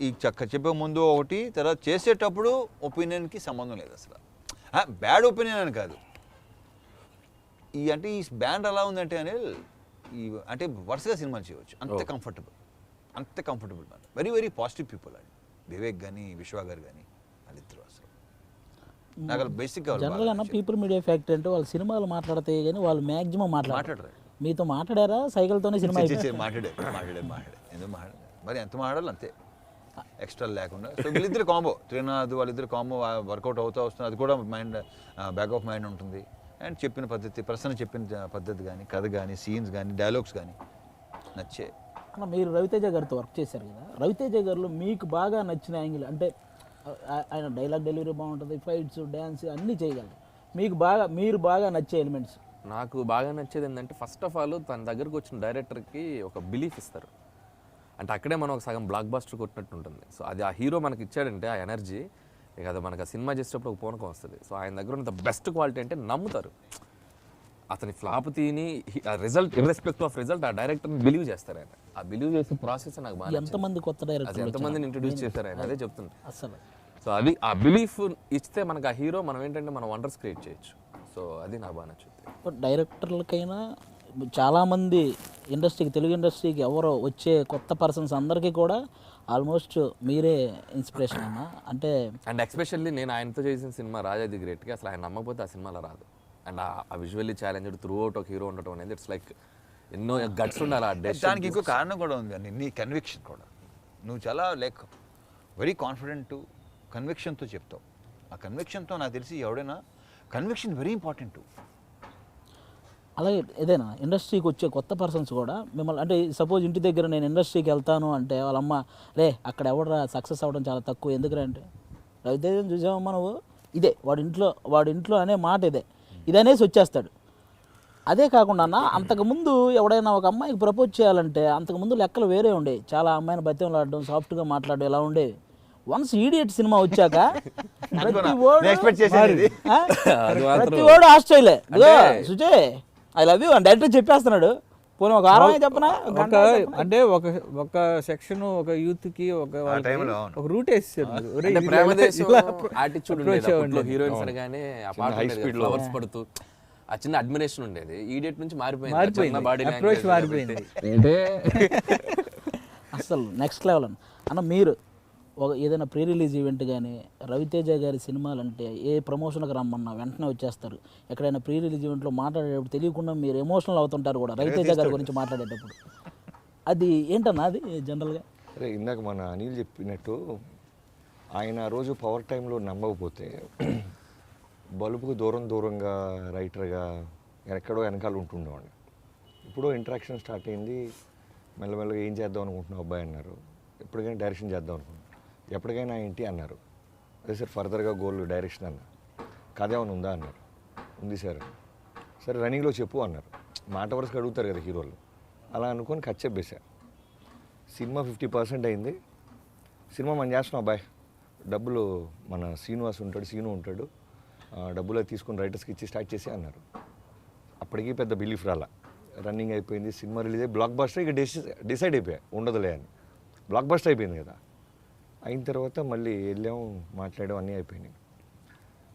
ఈ చెప్పే ముందు ఒకటి, తర్వాత చేసేటప్పుడు ఒపీనియన్కి సంబంధం లేదు అసలు. బ్యాడ్ ఒపీనియన్ అని కాదు, అంటే ఈ బ్యాండ్ ఎలా ఉందంటే అనిల్ అంటే వరుసగా సినిమాలు చేయవచ్చు, అంతే comfortable very very positive people అండి. వివేక్ కానీ విశ్వ గారు కానీ వాళ్ళిద్దరు అసలు నాకు బేసిక్గా జనరల్గా పీపుల్ మీడియా ఫ్యాక్టరీ అంటే వాళ్ళు సినిమాలు మాట్లాడితే కానీ వాళ్ళు మ్యాక్సిమం మాట్లాడరు. మీతో మాట్లాడారా? సైకిల్తోనే సినిమా మాట్లాడే ఎందుకు మాట్లాడే మరి ఎంత మాట్లాడాలి అంతే, ఎక్స్ట్రా లేకుండా. సో వీళ్ళిద్దరు కాంబో, త్రినాథ్ వాళ్ళిద్దరు కాంబో వర్కౌట్ అవుతూ వస్తుంది. అది కూడా మైండ్ బ్యాక్ ఆఫ్ మైండ్ ఉంటుంది. అండ్ చెప్పిన పద్ధతి, ప్రసన్న చెప్పిన పద్ధతి కానీ, కథ కానీ, సీన్స్ కానీ, డైలాగ్స్ కానీ నచ్చే. అన్న మీరు రవితేజ గారితో వర్క్ చేశారు కదా, రవితేజ గారిలో మీకు బాగా నచ్చిన యాంగిల్ అంటే ఆయన డైలాగ్ డెలివరీ బాగుంటుంది, ఫైట్స్, డ్యాన్స్ అన్నీ చేయగలరు. మీరు బాగా నచ్చే ఎలిమెంట్స్? నాకు బాగా నచ్చేది ఏంటంటే ఫస్ట్ ఆఫ్ ఆల్ తన దగ్గరకు వచ్చిన డైరెక్టర్కి ఒక బిలీఫ్ ఇస్తారు. అంటే అక్కడే మనం ఒక సగం బ్లాక్ బస్టర్ కొట్టినట్టు ఉంటుంది. సో అది ఆ హీరో మనకి ఇచ్చాడంటే ఆ ఎనర్జీ ఇక అది మనకు ఆ సినిమా చేసేటప్పుడు ఒక పూనకం వస్తుంది. సో ఆయన దగ్గర ఉన్న బెస్ట్ క్వాలిటీ అంటే నమ్ముతారు. అతని ఫ్లాప్ తీని రిజల్ట్ ఇర్రెస్పెక్టివ్ ఆఫ్ రిజల్ట్ ఆ డైరెక్టర్ని బిలీవ్ చేస్తారు ఆయన. ఆ బిలీవ్ చేసే ప్రాసెస్ నాకు బాగా ఎంతమంది కొత్త డైరెక్టర్ ఎంతమందిని ఇంట్రడ్యూస్ చేశారు ఆయన, అదే చెప్తుంది అసలు. సో అది ఆ బిలీఫ్ ఇస్తే మనకు ఆ హీరో మనం ఏంటంటే మనం వండర్స్ క్రియేట్ చేయొచ్చు. సో అది నాకు బాగా నచ్చుతుంది. డైరెక్టర్లకైనా చాలామంది ఇండస్ట్రీకి, తెలుగు ఇండస్ట్రీకి ఎవరో వచ్చే కొత్త పర్సన్స్ అందరికీ కూడా ఆల్మోస్ట్ మీరే ఇన్స్పిరేషన్ అన్న. అంటే అండ్ ఎస్పెషల్లీ నేను ఆయనతో చేసిన సినిమా రాజా ది గ్రేట్కి అసలు ఆయన నమ్మకపోతే ఆ సినిమాలో రాదు. అండ్ ఆ విజువల్లీ ఛాలెంజ్డ్ త్రూ అవుట్ ఒక హీరో ఉండటం అనేది ఇట్స్ లైక్ ఎన్నో గట్స్ ఉండాలి. దానికి ఇంకో కారణం కూడా ఉంది అండి, నీ కన్విక్షన్ కూడా. నువ్వు చాలా లైక్ వెరీ కాన్ఫిడెంట్ కన్విక్షన్తో చెప్తావు. ఆ కన్విక్షన్తో నాకు తెలిసి ఎవడైనా కన్విక్షన్ వెరీ ఇంపార్టెంట్. అలాగే ఏదైనా ఇండస్ట్రీకి వచ్చే కొత్త పర్సన్స్ కూడా మిమ్మల్ని అంటే సపోజ్ ఇంటి దగ్గర నేను ఇండస్ట్రీకి వెళ్తాను అంటే వాళ్ళ అమ్మ రే అక్కడ ఎవడరా సక్సెస్ అవ్వడం చాలా తక్కువ, ఎందుకంటే అంటే రవితేజం చూసామమ్మా నువ్వు, ఇదే వాడి ఇంట్లో అనే మాట ఇదనేసి వచ్చేస్తాడు. అదే కాకుండా అన్న అంతకుముందు ఎవడైనా ఒక అమ్మాయికి ప్రపోజ్ చేయాలంటే అంతకుముందు లెక్కలు వేరే ఉండేవి. చాలా అమ్మాయిని బతిమలాడడం, సాఫ్ట్గా మాట్లాడడం ఇలా ఉండేవి. వన్స్ ఈడియట్ సినిమా వచ్చాక ప్రతి ఓడు ఆస్ట్రేలియా సుజే ఐ లవ్ యూ అని డైరెక్టర్ చెప్పేస్తున్నాడు. పోనీ ఒక వారం చెప్పనా అంటే ఒక సెక్షన్ ఒక యూత్ కి ఒక రూట్ వేసారు. హీరోయిన్స్ అనగానే ఫ్లవర్స్ పడుతూ ఆ చిన్న అడ్మిరేషన్ ఉండేది. ఈడియట్ నుంచి మారిపోయింది. అసలు నెక్స్ట్ లెవెల్ అన్న. మీరు ఏదైనా ప్రీ రిలీజ్ ఈవెంట్ కానీ రవితేజ గారి సినిమాలు అంటే ఏ ప్రమోషన్కి రమ్మన్నా వెంటనే వచ్చేస్తారు. ఎక్కడైనా ప్రీ రిలీజ్ ఈవెంట్లో మాట్లాడేటప్పుడు తెలియకుండా మీరు ఎమోషనల్ అవుతుంటారు కూడా రవితేజ గారి గురించి మాట్లాడేటప్పుడు. అది ఏంటన్నా అది జనరల్గా? అరే ఇందాక మన అనిల్ చెప్పినట్టు ఆయన రోజు పవర్ టైంలో నమ్మకపోతే బలుపుకు దూరంగా రైటర్గా ఎక్కడో వెనకాల ఉంటుండేవాడిని. ఇప్పుడు ఇంటరాక్షన్ స్టార్ట్ అయింది, మెల్లమెల్లగా ఏం చేద్దాం అనుకుంటున్నావు అబ్బాయి అన్నారు. ఎప్పటికైనా డైరెక్షన్ చేద్దాం అనుకుంటున్నాను. ఎప్పటికైనా ఏంటి అన్నారు. అదే సార్ ఫర్దర్గా గోల్ డైరెక్షన్ అన్న. కథ ఏమైనా ఉందా అన్నారు. ఉంది సార్. సరే రన్నింగ్లో చెప్పు అన్నారు. మాట వరుసగా అడుగుతారు కదా హీరోలు. అలా అనుకొని కట్ చెప్పేశారు. సినిమా 50% అయింది. సినిమా మనం చేస్తున్నాం అబ్బాయి, డబ్బులు మన సీను ఉంటాడు డబ్బులు తీసుకుని రైటర్స్కి ఇచ్చి స్టార్ట్ చేసి అన్నారు. అప్పటికీ పెద్ద బిలీఫ్ రాలా. రన్నింగ్ అయిపోయింది, సినిమా రిలీజ్ అయ్యి బ్లాక్ బస్టర్. ఇక డిసైడ్ అయిపోయా ఉండదులే అని. బ్లాక్ బస్టర్ అయిపోయింది కదా. అయిన తర్వాత మళ్ళీ వెళ్ళాము, మాట్లాడాం, అన్నీ అయిపోయినాయి.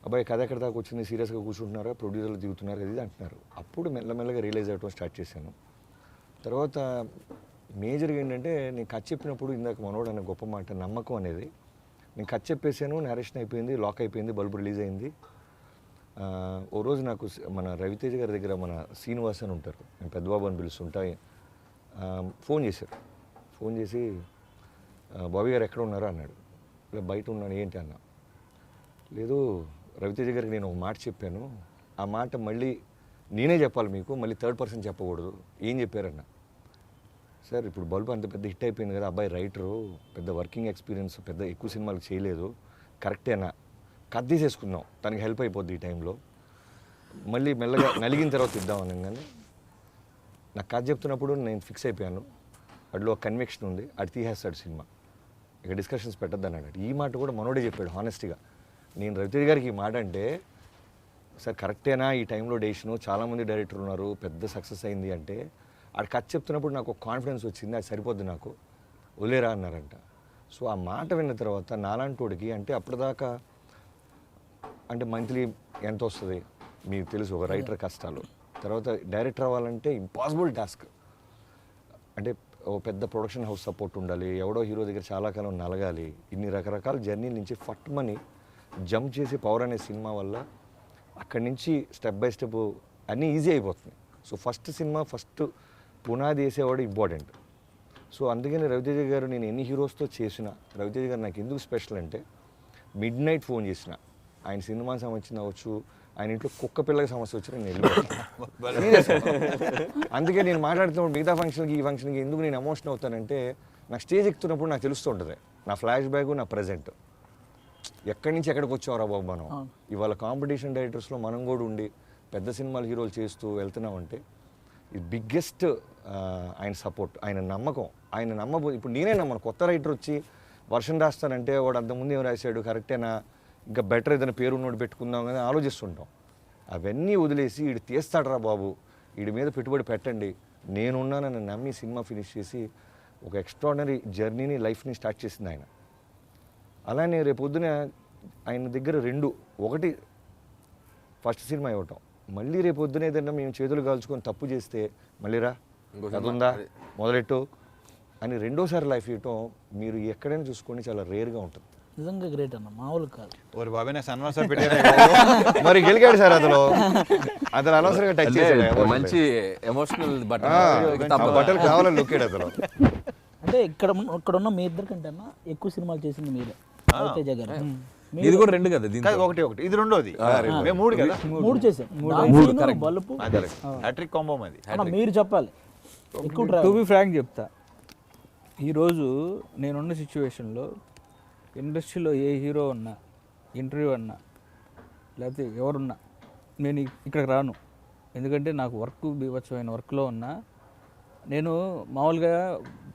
అబ్బాయి కథ ఎక్కడ దాకా వచ్చింది, సీరియస్గా కూర్చుంటున్నారా, ప్రొడ్యూసర్లు దిగుతున్నారు ఇది అంటున్నారు. అప్పుడు మెల్లమెల్లగా రియలైజ్ అవ్వడం స్టార్ట్ చేశాను. తర్వాత మేజర్గా ఏంటంటే నేను కథ చెప్పినప్పుడు ఇందాక మనోడు అన్న గొప్ప మాట నమ్మకం అనేది. నేను కథ చెప్పేసాను, నేరేషన్ అయిపోయింది, లాక్ అయిపోయింది, బల్బు రిలీజ్ అయింది. ఓ రోజు నాకు మన రవితేజ గారి దగ్గర మన శ్రీనివాస్ అని ఉంటారు, నేను పెద్దబాబు అని పిలుస్తుంటా, ఫోన్ చేశారు. ఫోన్ చేసి బాబీ గారు ఎక్కడ ఉన్నారో అన్నాడు. ఇలా బయట ఉన్నాను. ఏంటి అన్నా. లేదు రవితేజ గారికి నేను ఒక మాట చెప్పాను, ఆ మాట మళ్ళీ నేనే చెప్పాలి మీకు, మళ్ళీ థర్డ్ పర్సన్ చెప్పకూడదు. ఏం చెప్పారన్నా. సార్ ఇప్పుడు బల్బు అంత పెద్ద హిట్ అయిపోయింది కదా, అబ్బాయి రైటరు, పెద్ద వర్కింగ్ ఎక్స్పీరియన్స్, పెద్ద ఎక్కువ సినిమాలు చేయలేదు, కరెక్టేనా, కథ తీసేసుకుందాం, తనకి హెల్ప్ అయిపోద్ది ఈ టైంలో, మళ్ళీ మెల్లగా నలిగిన తర్వాత ఇద్దాం అనగానే నాకు కథ చెప్తున్నప్పుడు నేను ఫిక్స్ అయిపోయాను, అట్లా ఒక కన్విక్షన్ ఉంది, అది తీసేస్తాడు సినిమా, ఇక డిస్కషన్స్ పెట్టద్దు అన్నాడు. ఈ మాట కూడా మనోడే చెప్పాడు హానెస్ట్గా. నేను రవితేజ గారికి ఈ మాట అంటే, సార్ కరెక్టేనా ఈ టైంలో డెసిషను, చాలామంది డైరెక్టర్ ఉన్నారు, పెద్ద సక్సెస్ అయింది అంటే, అది కథ చెప్తున్నప్పుడు నాకు ఒక కాన్ఫిడెన్స్ వచ్చింది, అది సరిపోద్ది నాకు, వదిలేరా అన్నారంట. సో ఆ మాట విన్న తర్వాత నాలాంటోడికి, అంటే అప్పటిదాకా అంటే మంత్లీ ఎంత వస్తుంది మీకు తెలుసు ఒక రైటర్ కష్టాలు, తర్వాత డైరెక్టర్ అవ్వాలంటే ఇంపాసిబుల్ టాస్క్, అంటే ఓ పెద్ద ప్రొడక్షన్ హౌస్ సపోర్ట్ ఉండాలి, ఎవడో హీరో దగ్గర చాలా కాలం నలగాలి, ఇన్ని రకరకాల జర్నీ నుంచి ఫట్మని జంప్ చేసి పవర్ అనే సినిమా వల్ల అక్కడి నుంచి స్టెప్ బై స్టెప్ అన్నీ ఈజీ అయిపోతుంది. సో ఫస్ట్ సినిమా ఫస్ట్ పునాది వేసేవాడు ఇంపార్టెంట్. సో అందుకని రవితేజ గారు నేను ఎన్ని హీరోస్తో చేసిన, రవితేజ గారు నాకు ఎందుకు స్పెషల్ అంటే, మిడ్ నైట్ ఫోన్ చేసిన, ఆయన సినిమా సమస్య అవ్వచ్చు, ఆయన ఇంట్లో కుక్క పిల్లకి సమస్య వచ్చి నేను వెళ్ళిపోతాను. అందుకే నేను మాట్లాడుతున్నప్పుడు మిగతా ఫంక్షన్కి ఈ ఫంక్షన్కి ఎందుకు నేను ఎమోషన్ అవుతానంటే, నాకు స్టేజ్ ఎక్కుతున్నప్పుడు నాకు తెలుస్తూ ఉంటుంది నా ఫ్లాష్ బ్యాక్, నా ప్రజెంట్ ఎక్కడి నుంచి ఎక్కడికి వచ్చావురా బాబు మనం. ఇవాళ కాంపిటీషన్ డైరెక్టర్స్లో మనం కూడా ఉండి పెద్ద సినిమాలు హీరోలు చేస్తూ వెళ్తున్నామంటే ఇది బిగ్గెస్ట్ ఆయన సపోర్ట్, ఆయన నమ్మకం. ఆయన నమ్మబో ఇప్పుడు నేనే నమ్మను, కొత్త రైటర్ వచ్చి వర్షన్ రాస్తానంటే వాడు అంతకుముందు ఏం రాశాడు కరెక్టేనా, ఇంకా బెటర్ ఏదైనా పేరు ఉన్నోడు పెట్టుకుందాం అని ఆలోచిస్తుంటాం. అవన్నీ వదిలేసి వీడు తీస్తాడరా బాబు, వీడి మీద పెట్టుబడి పెట్టండి, నేనున్నానని నమ్మి సినిమా ఫినిష్ చేసి ఒక ఎక్స్ట్రాడినరీ జర్నీని, లైఫ్ని స్టార్ట్ చేసింది ఆయన. అలానే రేపొద్దున ఆయన దగ్గర రెండు, ఒకటి ఫస్ట్ సినిమా ఇవ్వటం, మళ్ళీ రేపొద్దున ఏదైనా మేము చేతులు కాల్చుకొని తప్పు చేస్తే మళ్ళీరా అదుందా మొదలెట్టు అని రెండోసారి లైఫ్ ఇవ్వటం మీరు ఎక్కడైనా చూసుకొని చాలా రేర్గా ఉంటుంది. నిజంగా గ్రేట్ అన్న, మామూలు కాదు. ఓరి బాబాయ్ నాకు సన్మాసం పెట్టారు. మరి గెలిగాడు సార్ అతను అనవసరంగా టచ్ చేశాడు, మంచి ఎమోషనల్ బట్టలు కావాలని నొక్కాడు అతను. అంటే ఇక్కడ ఉన్న మీ ఇద్దరు కంటే అన్న ఎక్కువ సినిమాలు చేసింది మీరే, రవితేజ గారు. ఇది కూడా రెండు కదా, దీంట్లో ఒకటి ఇది రెండోది, మేము మూడు కదా, మూడు చేసాం, బల్బు హ్యాట్రిక్ కాంబో అది. అన్న మీరు చెప్పాలి ఎక్కువ టు బి ఫ్రాంక్ చెప్తా, ఈరోజు నేనున్న సిచ్యువేషన్లో ఇండస్ట్రీలో ఏ హీరో ఉన్నా, ఇంటర్వ్యూ అన్నా, లేకపోతే ఎవరున్నా నేను ఇక్కడికి రాను. ఎందుకంటే నాకు వర్క్ బీభత్సమైన వర్క్లో ఉన్నా, నేను మామూలుగా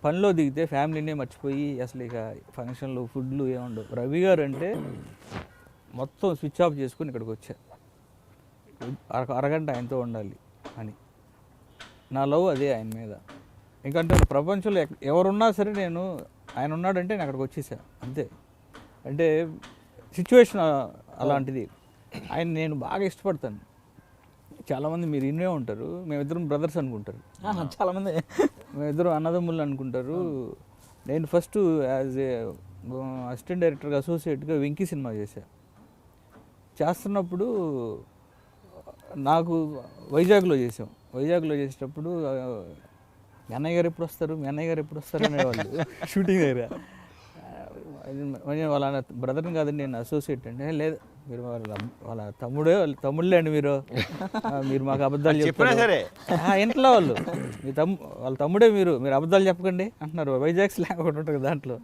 పనిలో దిగితే ఫ్యామిలీనే మర్చిపోయి అసలు ఇక ఫంక్షన్లు ఫుడ్లు ఏముండవు. రవి గారు అంటే మొత్తం స్విచ్ ఆఫ్ చేసుకుని ఇక్కడికి వచ్చా, అరగంట ఆయనతో ఉండాలి అని. నా లవ్ అదే ఆయన మీద. ఎందుకంటే ప్రపంచంలో ఎవరున్నా సరే నేను ఆయన ఉన్నాడంటే నేను అక్కడికి వచ్చేసా అంతే. అంటే సిచ్యువేషన్ అలాంటిది. ఆయన నేను బాగా ఇష్టపడతాను. చాలామంది మీరు ఇన్నే ఉంటారు, మేమిద్దరం బ్రదర్స్ అనుకుంటారు, చాలామంది మేమిద్దరం అన్నదమ్ములు అనుకుంటారు. నేను ఫస్ట్ యాజ్ ఏ అసిస్టెంట్ డైరెక్టర్గా అసోసియేట్గా వెంకీ సినిమా చేస్తున్నప్పుడు నాకు వైజాగ్లో చేసేటప్పుడు మీ అన్నయ్య గారు ఎప్పుడు వస్తారు అనేవాళ్ళు షూటింగ్ దగ్గర. వాళ్ళ బ్రదర్ని కాదండి నేను అసోసియేట్ అంటే, లేదు మీరు వాళ్ళ తమ్ముళ్ళే అండి మీరు మాకు అబద్ధాలు చెప్తారు సరే ఇంట్లో వాళ్ళు వాళ్ళ తమ్ముడే మీరు అబద్ధాలు చెప్పకండి అంటున్నారు. వైజాగ్ స్లాంగ్ ఒకటి ఉంటుంది దాంట్లో.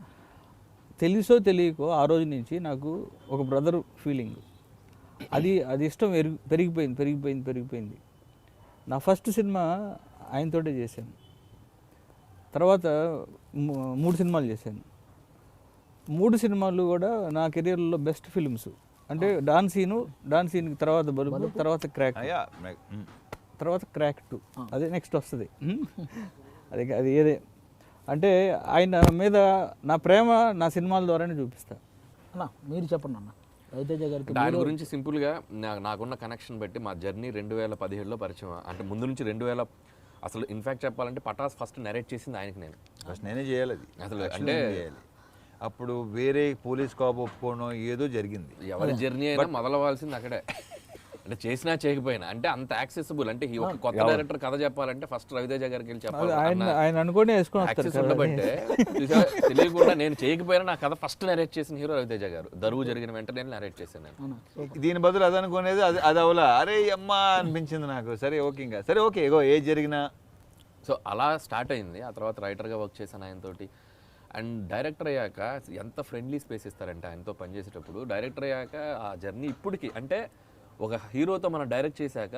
తెలుసో తెలియకో ఆ రోజు నుంచి నాకు ఒక బ్రదర్ ఫీలింగ్, అది ఇష్టం పెరిగిపోయింది. నా ఫస్ట్ సినిమా ఆయనతోటే చేశాను. తర్వాత 3 సినిమాలు చేశాను. 3 సినిమాలు కూడా నా కెరీర్లో బెస్ట్ ఫిల్మ్స్. అంటే డాన్ సీన్ తర్వాత బలుపు, తర్వాత క్రాక్ 2, అదే నెక్స్ట్ వస్తుంది. అది ఏదే అంటే ఆయన మీద నా ప్రేమ నా సినిమాల ద్వారానే చూపిస్తా. అన్న మీరు చెప్పండి అన్న, రవితేజ గారికి దాని గురించి సింపుల్గా నాకున్న కనెక్షన్ బట్టి మా జర్నీ 2017లో పరిచయం. అంటే ముందు నుంచి 2000 అసలు ఇన్ఫ్యాక్ట్ చెప్పాలంటే పటాస్ ఫస్ట్ నరేట్ చేసింది ఆయనకి. ఫస్ట్ నేనే చేయాలి అది అసలు అంటే అప్పుడు వేరే పోలీస్ కాప్ ఒప్పుకోవడం ఏదో జరిగింది. ఎవరి జర్నీ అయినా మొదలవ్వాల్సింది అక్కడే. అంటే చేసినా చేయకపోయినా అంటే అంత యాక్సెసిబుల్. అంటే ఒక కొత్త డైరెక్టర్ కథ చెప్పాలంటే ఫస్ట్ రవితేజ గారికి వెళ్ళి చెప్పాలి. ఆయన అనుకోని యాక్సెస్ ఉండబట్టే తెలియకుండా నేను చేయకపోయినా నా కథ ఫస్ట్ నరేట్ చేసిన హీరో రవితేజ గారు. దరువు జరిగిన వెంటనే నరేట్ చేశాను నేను. దీని బదులు అది అనుకునేది అది అవలా, అరే అమ్మా అనిపించింది నాకు. సరే ఓకే, ఇంకా సరే ఓకే, ఏదో ఏది జరిగినా సో అలా స్టార్ట్ అయింది. ఆ తర్వాత రైటర్గా వర్క్ చేశాను ఆయనతోటి. అండ్ డైరెక్టర్ అయ్యాక ఎంత ఫ్రెండ్లీ స్పేస్ ఇస్తారంటే ఆయనతో పనిచేసేటప్పుడు. డైరెక్టర్ అయ్యాక ఆ జర్నీ ఇప్పటికి అంటే ఒక హీరోతో మనం డైరెక్ట్ చేశాక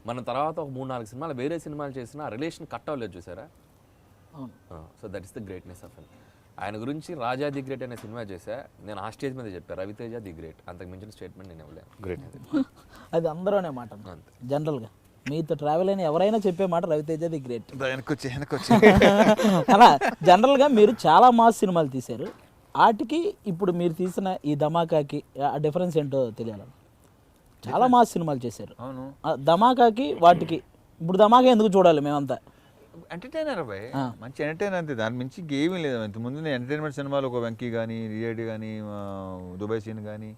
మన తర్వాత ఒక 3-4 సినిమాలు వేరే సినిమాలు చేసినా ఆ రిలేషన్ కట్ అవ్వలేదు చూసారా. అవును. So that is the greatness of him. ఆయన గురించి రాజా ది గ్రేట్ అనే సినిమా చేశా. నేను ఆ స్టేజ్ మీద చెప్పాను రవితేజ ది గ్రేట్. అంతకు మించిన స్టేట్మెంట్ నేను ఇవ్వలేను. గ్రేట్. అది అందరూ అనే మాట జనరల్గా. మీతో ట్రావెల్ అయిన ఎవరైనా చెప్పే మాట రవితేజ ది గ్రేట్. వెనకొచ్చి అలా జనరల్గా మీరు చాలా మాస్ సినిమాలు తీశారు. వాటికి ఇప్పుడు మీరు తీసిన ఈ ధమాకాకి ఆ డిఫరెన్స్ ఏంటో తెలియాలి. చాలా మాస్ సినిమాలు చేశారు. అవును. ఆ ధమాకాకి వాటికి ఇప్పుడు ధమాకా ఎందుకు చూడాలి మేమంతా? ఎంటర్టైనర్ అబ్బాయి, మంచి ఎంటర్టైనర్ అంతే, దాని మించి ఏమీ లేదు. ఇంతకుముందు నేను ఎంటర్టైన్మెంట్ సినిమాలు ఒక వెంకీ కానీ రియేడ్ కానీ దుబాయ్ సీన్ కానీ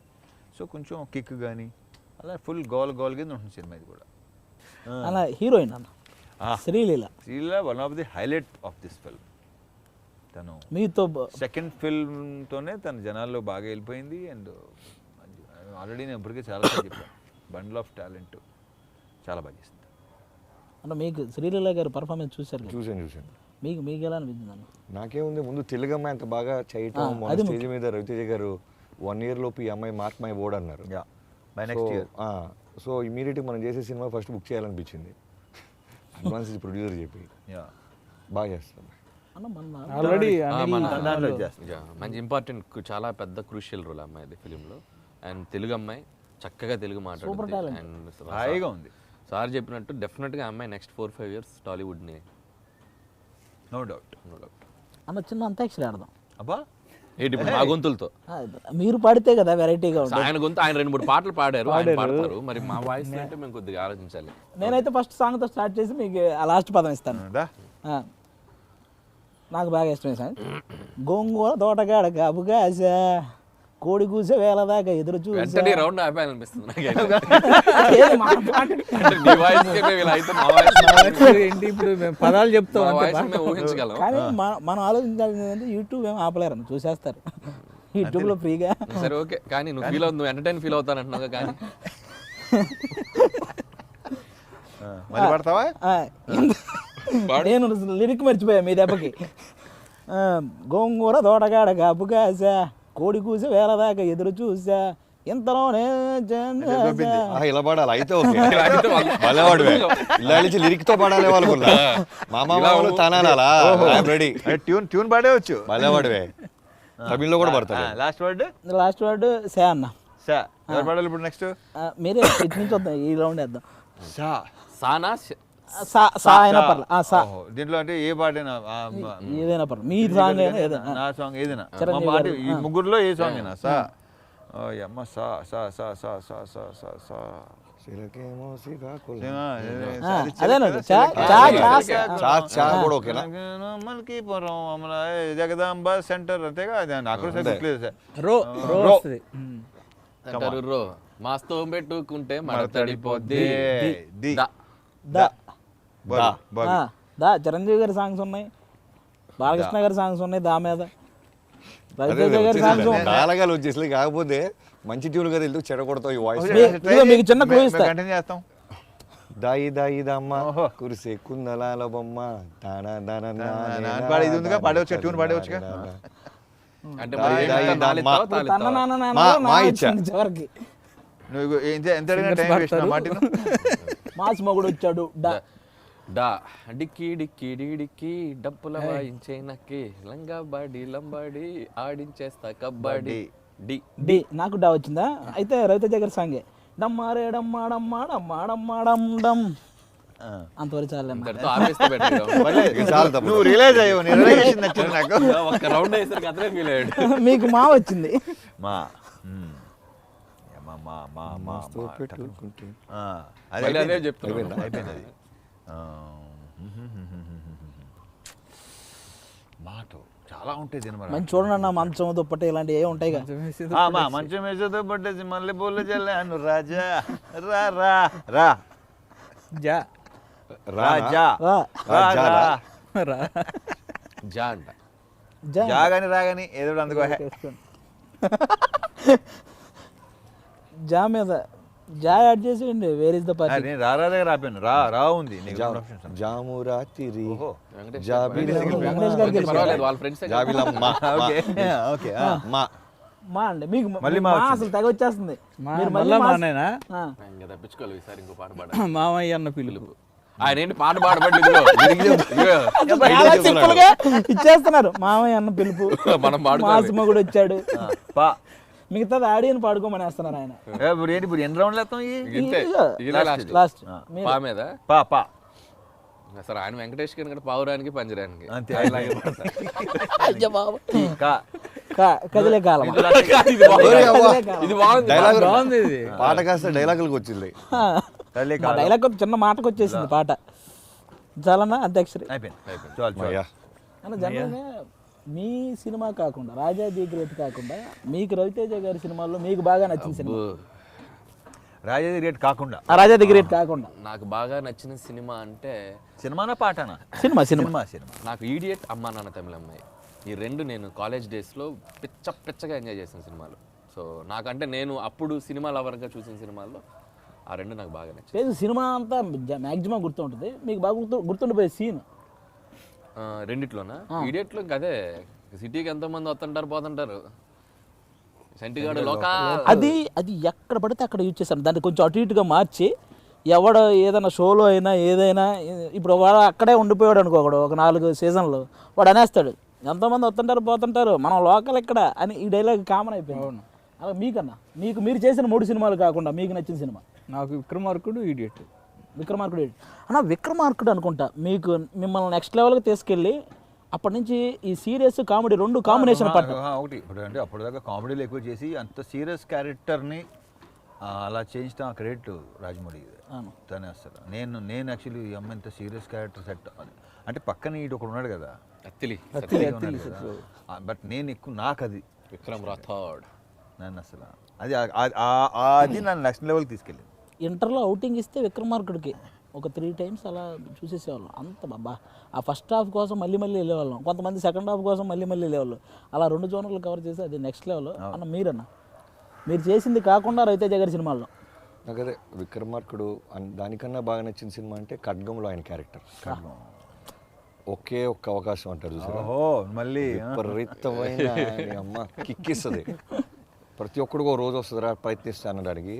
సో కొంచెం కిక్ కానీ అలా ఫుల్ గోల్ కింద ఉంటుంది సినిమా ఇది కూడా. అలా హీరోయిన్ అన్న Sreeleela one of the highlight of this film. తను మీతో సెకండ్ ఫిల్మ్తోనే తన జనాల్లో బాగా వెళ్ళిపోయింది. అండ్ ఆల్రెడీ నేను ఇప్పటికే చాలా చెప్పాను, బండిల్ ఆఫ్ టాలెంట్, చాలా బాగా చేస్తుంది. అంటే మీకు శ్రీలీల గారు పర్ఫార్మెన్స్ చూశారు కదా? చూశాను. మీకు ఎలా అనిపించింది అన్న? నాకేముంది, ముందు తెలుగు అమ్మాయి అంత బాగా చేయటం, మన స్టేజ్ మీద రవితేజ గారు 1 year లోపు ఈ అమ్మాయి మార్క్ మై బోర్డ్ అన్నారు. By next year. సో ఇమీడియట్గా మనం చేసే సినిమా ఫస్ట్ బుక్ చేయాలనిపించింది. అడ్వాన్స్ ప్రొడ్యూసర్ చెప్పి బాగా చేస్తాం అన్న మన ఆల్రెడీ మంచి ఇంపార్టెంట్ చాలా పెద్ద క్రూషియల్ రోల్ అమ్మాయిది ఫిలింలో. అండ్ తెలుగు అమ్మాయి చక్కగా తెలుగు మాట్లాడుతుంది. అండ్ హాయిగా ఉంది. సార్ చెప్పినట్టు డెఫినెట్గా అమ్మాయి నెక్స్ట్ 4-5 years టాలీవుడ్ని. No doubt. అన్న చిన్న అంతాక్షరి ఆడదాం. అబ్బా ఏంటి ఇప్పుడు మా గొంతులతో మీరు పాడితే కదా వెరైటీగా ఉంటుంది. ఆయన గొంతు ఆయన 2-3 పాటలు పాడారు, ఆయన పాడతారు. మరి మా వాయిస్ అంటే మేము కొద్దిగా ఆలోచించాలి. నేనైతే ఫస్ట్ సాంగ్తో స్టార్ట్ చేసి మీకు ఆ లాస్ట్ పదం ఇస్తాను. నాకు బాగా ఇష్టమే సార్. గోంగూర తోటగాడ కాపుగాస కోడి కూసే వేళ దాకా ఎదురు చూసి రౌండ్ ఆపాలనిపిస్తుంది ఏంటి ఇప్పుడు మేము పదాలు చెప్తాం ఊహించగలం. కానీ మనం ఆలోచించాల్సింది ఏంటంటే యూట్యూబ్ ఏమో ఆపలేరు, చూసేస్తారు యూట్యూబ్లో ఫ్రీగా. సరే ఓకే, కానీ నువ్వు ఫీల్ అవుతుంది, నువ్వు ఎంటర్టైన్ ఫీల్ అవుతానంటున్నావు కానీ మళ్ళీ పడతావా? నేను లిరిక్ మర్చిపోయా మీ దెబ్బకి. గోంగూర తోటగాడ కాపుగాసా కోడి కూసి వేళ దాకా ఎదురు చూసా ఇంతలోనే ఇలా పాడాలి అయితే భలేవాడువే. ఇలా నుంచి లిరిక్ తో పాడాలి వాళ్ళు మామూలు తనాలా రెడీ ట్యూన్ పాడేవచ్చు. భలేవాడువే. తమిళ్లో కూడా పడతాడు. లాస్ట్ వర్డ్ సే అన్న. సా ఎవరు పాడాలి ఇప్పుడు నెక్స్ట్? మీరే ఇటు నుంచి వద్దాం, ఈ రౌండ్ వేద్దాం. సానా సా అయినా పర్లేదు. దీంట్లో అంటే ఏ పాటైనా ఏదైనా పర్లేదు, మీ సాంగ్ అయినా ఏదైనా, నా సాంగ్ ఏదైనా, మా పాట ఈ ముగ్గురులో ఏ సాంగ్ అయినా. సా అమ్మ సా సా సా సా సా సా సా సా మల్కీపురం అమల జగదాంబ సెంటర్ అంతేగా. రో మాస్తో పెట్టుకుంటే మడతడిపోద్ది. చిరంజీవి గారి సాంగ్స్ ఉన్నాయి, బాలకృష్ణ గారి సాంగ్స్ ఉన్నాయి, దా మీద రవితేజ గారి సాంగ్స్ నాలుగాలు వచ్చేసి. కాకపోతే మంచి ట్యూన్ కదా ఎందుకు చెడగొడతావు ఈ వాయిస్. మీకు చిన్న క్లూ ఇస్తా. చేస్తాం. దాయి దాయి దమ్మ కురిసే కుందలాల బొమ్మ ఇది ఉందిగా, పాడవచ్చు, ట్యూన్ పాడవచ్చుగా. అంటే చివరికి నువ్వు ఎంత అడిగినా టైం వేస్ట్. మాటిను మాస్ మొగుడు వచ్చాడు డా డిక్కి డిక్కి డిక్కి డప్పుల వాయించే నక్కి లంగాబాడి లంబాడి ఆడించేస్తా కబడ్డీ. డి డి నాకు డా వచ్చిందా? అయితే రవితేజ గారి సాంగే డమ్మారే డమ్మా డమ్మా డమ్మా డమ్మా డమ్ డమ్ అంతవరకు చాలే. నువ్వు రియలైజ్ అయ్యావు, నచ్చింది నాకు. ఒక రౌండ్ వేసరికి అతనే ఫీల్ అయ్యాడు. మీకు మా వచ్చింది. మా అదే చెప్తాను. అయిపోయింది అది. మాట చాలా ఉంటాయి దీని. మంచి చూడండి అన్న, మంచం దుప్పటి ఇలాంటివి ఏ ఉంటాయి కదా. మంచం వేసేదో పట్టేసి మళ్ళీ పూలు చల్లాను రాజా రా రా రా జా రాజా జా అంట. జాగాని రాగాని ఏదో అందుకో. జా మీద జాయ్ యాడ్ చేసేయండి, వేర్ ఇస్ ద పార్టీ. నేను రారా దగ్గర ఆపాను. రా ఉంది నీకు రెండు options ఉన్నాయి. జాము రాత్రి ఓహో. వెంకటేష్ గారికి వెళ్ళి పర్వాలేదు వాళ్ళ ఫ్రెండ్స్ జాబిలమ్మ ఓకే మా మా అండి మీకు మళ్ళీ మా మా వచ్చింది. అసలు తెగ వచ్చేస్తుంది. మీరు మళ్ళా మా- మానేనా ఆ. ఇంకా తప్పించుకోవాలి ఈసారి ఇంకో పాట పాడాలి. మామయ్య అన్న పిలుపు. ఆయన ఏంటి పాట పాడబట్టి చాలా సింపుల్ గా ఇచ్చేస్తున్నారు. మామయ్య అన్న పిలుపు, మనం పాడుకోవాలి. మాసిమ కూడా వచ్చాడు, పా మిగతాది ఆడియన్ పాడుకోమనేస్తున్నారు ఆయన. ఇప్పుడు ఏంటి ఇప్పుడు ఎన్ని రౌండ్లు వేస్తాం ఇంతే ఇదిగో. ఇదే లాస్ట్ లాస్ట్ పా మీద పా సరే ఆయన వెంకటేష్ కి పావురానికి పంజరానికి అంతే అయ్య బాబు. కా కదిలే కాలం. ఇది బాగుంది. ఇది బాగుంది. డైలాగ్ బాగుంది ఇది. పాట కాస్త డైలాగులకు వచ్చింది. తల్లి మా డైలాగ్ కొంచెం చిన్న మాటకు వచ్చేసింది పాట. చాలన్నా అంత్యాక్షరి. అయిపోయింది చాలు అయ్యా అన్న జనరల్గా మీ సినిమా కాకుండా, రాజా ది గ్రేట్ కాకుండా, మీకు రవితేజ గారి సినిమాల్లో మీకు బాగా నచ్చిన సినిమా? రాజేది రేట్ కాకుండా ఆ రాజా ది గ్రేట్ కాకుండా నాకు బాగా నచ్చిన సినిమా అంటే సినిమానా పాటనా? సినిమా సినిమా సినిమా సినిమా నాకు ఈడియట్ అమ్మా నాన్న తమిళ అమ్మాయి ఈ రెండు నేను కాలేజ్ డేస్లో పిచ్చగా ఎంజాయ్ చేసిన సినిమాలు. సో నాకంటే నేను అప్పుడు సినిమా లవర్గా చూసిన సినిమాల్లో ఆ రెండు నాకు బాగా నచ్చాయి. లేదు సినిమా అంతా మ్యాక్సిమం గుర్తుంటుంది, మీకు బాగా గుర్తుండిపోయే సీన్? రెండిట్లోనా? ఈడియట్లో ఇంకా అదే, సిటీకి ఎంతోమంది వస్తుంటారు పోతుంటారు, చంటిగాడు లోకా అది ఎక్కడ పడితే అక్కడ యూజ్ చేశాను. దాన్ని కొంచెం అటు ఇటుగా మార్చి ఎవడ ఏదైనా షోలో అయినా ఏదైనా, ఇప్పుడు వాడు అక్కడే ఉండిపోయాడు అనుకో, ఒక 4 సీజన్లు వాడు అనేస్తాడు ఎంతోమంది వస్తుంటారు పోతుంటారు మనం లోకల్ ఎక్కడ అని. ఈ డైలాగ్ కామన్ అయిపోయింది. అలా మీకన్నా మీరు చేసిన 3 సినిమాలు కాకుండా మీకు నచ్చిన సినిమా? నాకు విక్రమార్కుడు, ఈడియట్. విక్రమార్కుడు అన్న, విక్రమార్కుడు అనుకుంటా మీకు మిమ్మల్ని నెక్స్ట్ లెవెల్కి తీసుకెళ్ళి అప్పటి నుంచి ఈ సీరియస్ కామెడీ రెండు కాంబినేషన్ పట్ట. ఒకటి ఇప్పుడు అంటే అప్పుడు దాకా కామెడీలు ఎక్కువ చేసి అంత సీరియస్ క్యారెక్టర్ని అలా చేయించడం ఆ క్రెడిట్ రాజమౌళి తనే అసలు. నేను యాక్చువల్లీ ఈ అమ్మ ఇంత సీరియస్ క్యారెక్టర్ సెట్ అంటే పక్కన ఇటు ఒకడు ఉన్నాడు కదా అత్తిలి బట్ నేను ఎక్కువ నాకు అది విక్రమ్ రాథోడ్ నన్ను అసలు అది నన్ను నెక్స్ట్ లెవెల్కి తీసుకెళ్ళింది. ఇంటర్లో అవుటింగ్ ఇస్తే విక్రమార్కుడికి ఒక 3 times అలా చూసేసేవాళ్ళం. అంత బాబా ఆ ఫస్ట్ హాఫ్ కోసం మళ్ళీ వెళ్ళేవాళ్ళం, కొంతమంది సెకండ్ హాఫ్ కోసం మళ్ళీ వెళ్ళేవాళ్ళు. అలా 2 జోనర్లు కవర్ చేసి అది నెక్స్ట్ లెవెల్ అన్న. మీరు చేసింది కాకుండా రవితేజ గారి సినిమాల్లో నాకు అదే విక్రమార్కుడు దానికన్నా బాగా నచ్చిన సినిమా అంటే ఖడ్గంలో ఆయన క్యారెక్టర్. ఒకే ఒక్క అవకాశం అంటారు చూసారా, ఓహో మళ్ళీ విపరీతమైన అమ్మ కిక్కిస్తుంది. ప్రతి ఒక్కడికి ఒక రోజు వస్తుందిరా ప్రయత్నిస్తా అనడానికి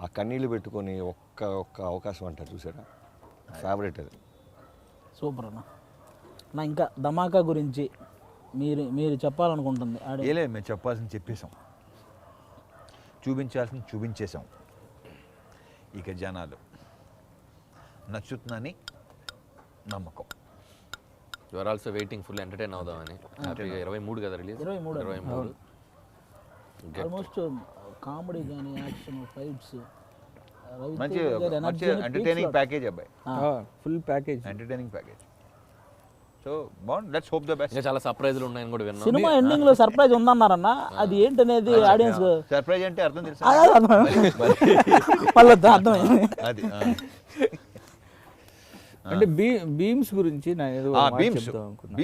ఆ కన్నీళ్ళు పెట్టుకొని ఒక్క అవకాశం అంటారు చూసారా, ఫేవరెట్ అది. సూపర్ అన్న. నా ఇంకా ధమాకా గురించి మీరు చెప్పాలనుకుంటుంది? ఏలే మేము చెప్పాల్సింది చెప్పేసాం, చూపించాల్సింది చూపించేసాం. ఇక జనాలు నచ్చుతుందని నమ్మకం. You are also waiting full entertain అవుదామని. హ్యాపీగా 23 కదా రిలీజ్. 23 ఆల్మోస్ట్ కామెడీ కానీ యాక్షన్ ఫైట్స్ మంచి ఎంటర్టైనింగ్ ప్యాకేజ్ అబ్బాయి, full package, entertaining package. So బాగుంది, లెట్స్ హోప్ ద బెస్ట్. ఇంకా చాలా సర్ప్రైజ్లు ఉన్నాయని కూడా విన్నాను. సినిమా ఎండింగ్ లో సర్ప్రైజ్ ఉందన్నారన్న, అది ఏంటనేది ఆడియన్స్ సర్ప్రైజ్ అంటే అర్థం తెలుసు మళ్ళీ అర్థమైంది. అది అంటే బీమ్స్ గురించి నేను ఏదో ఒక మాట చెప్దాం అనుకున్నా.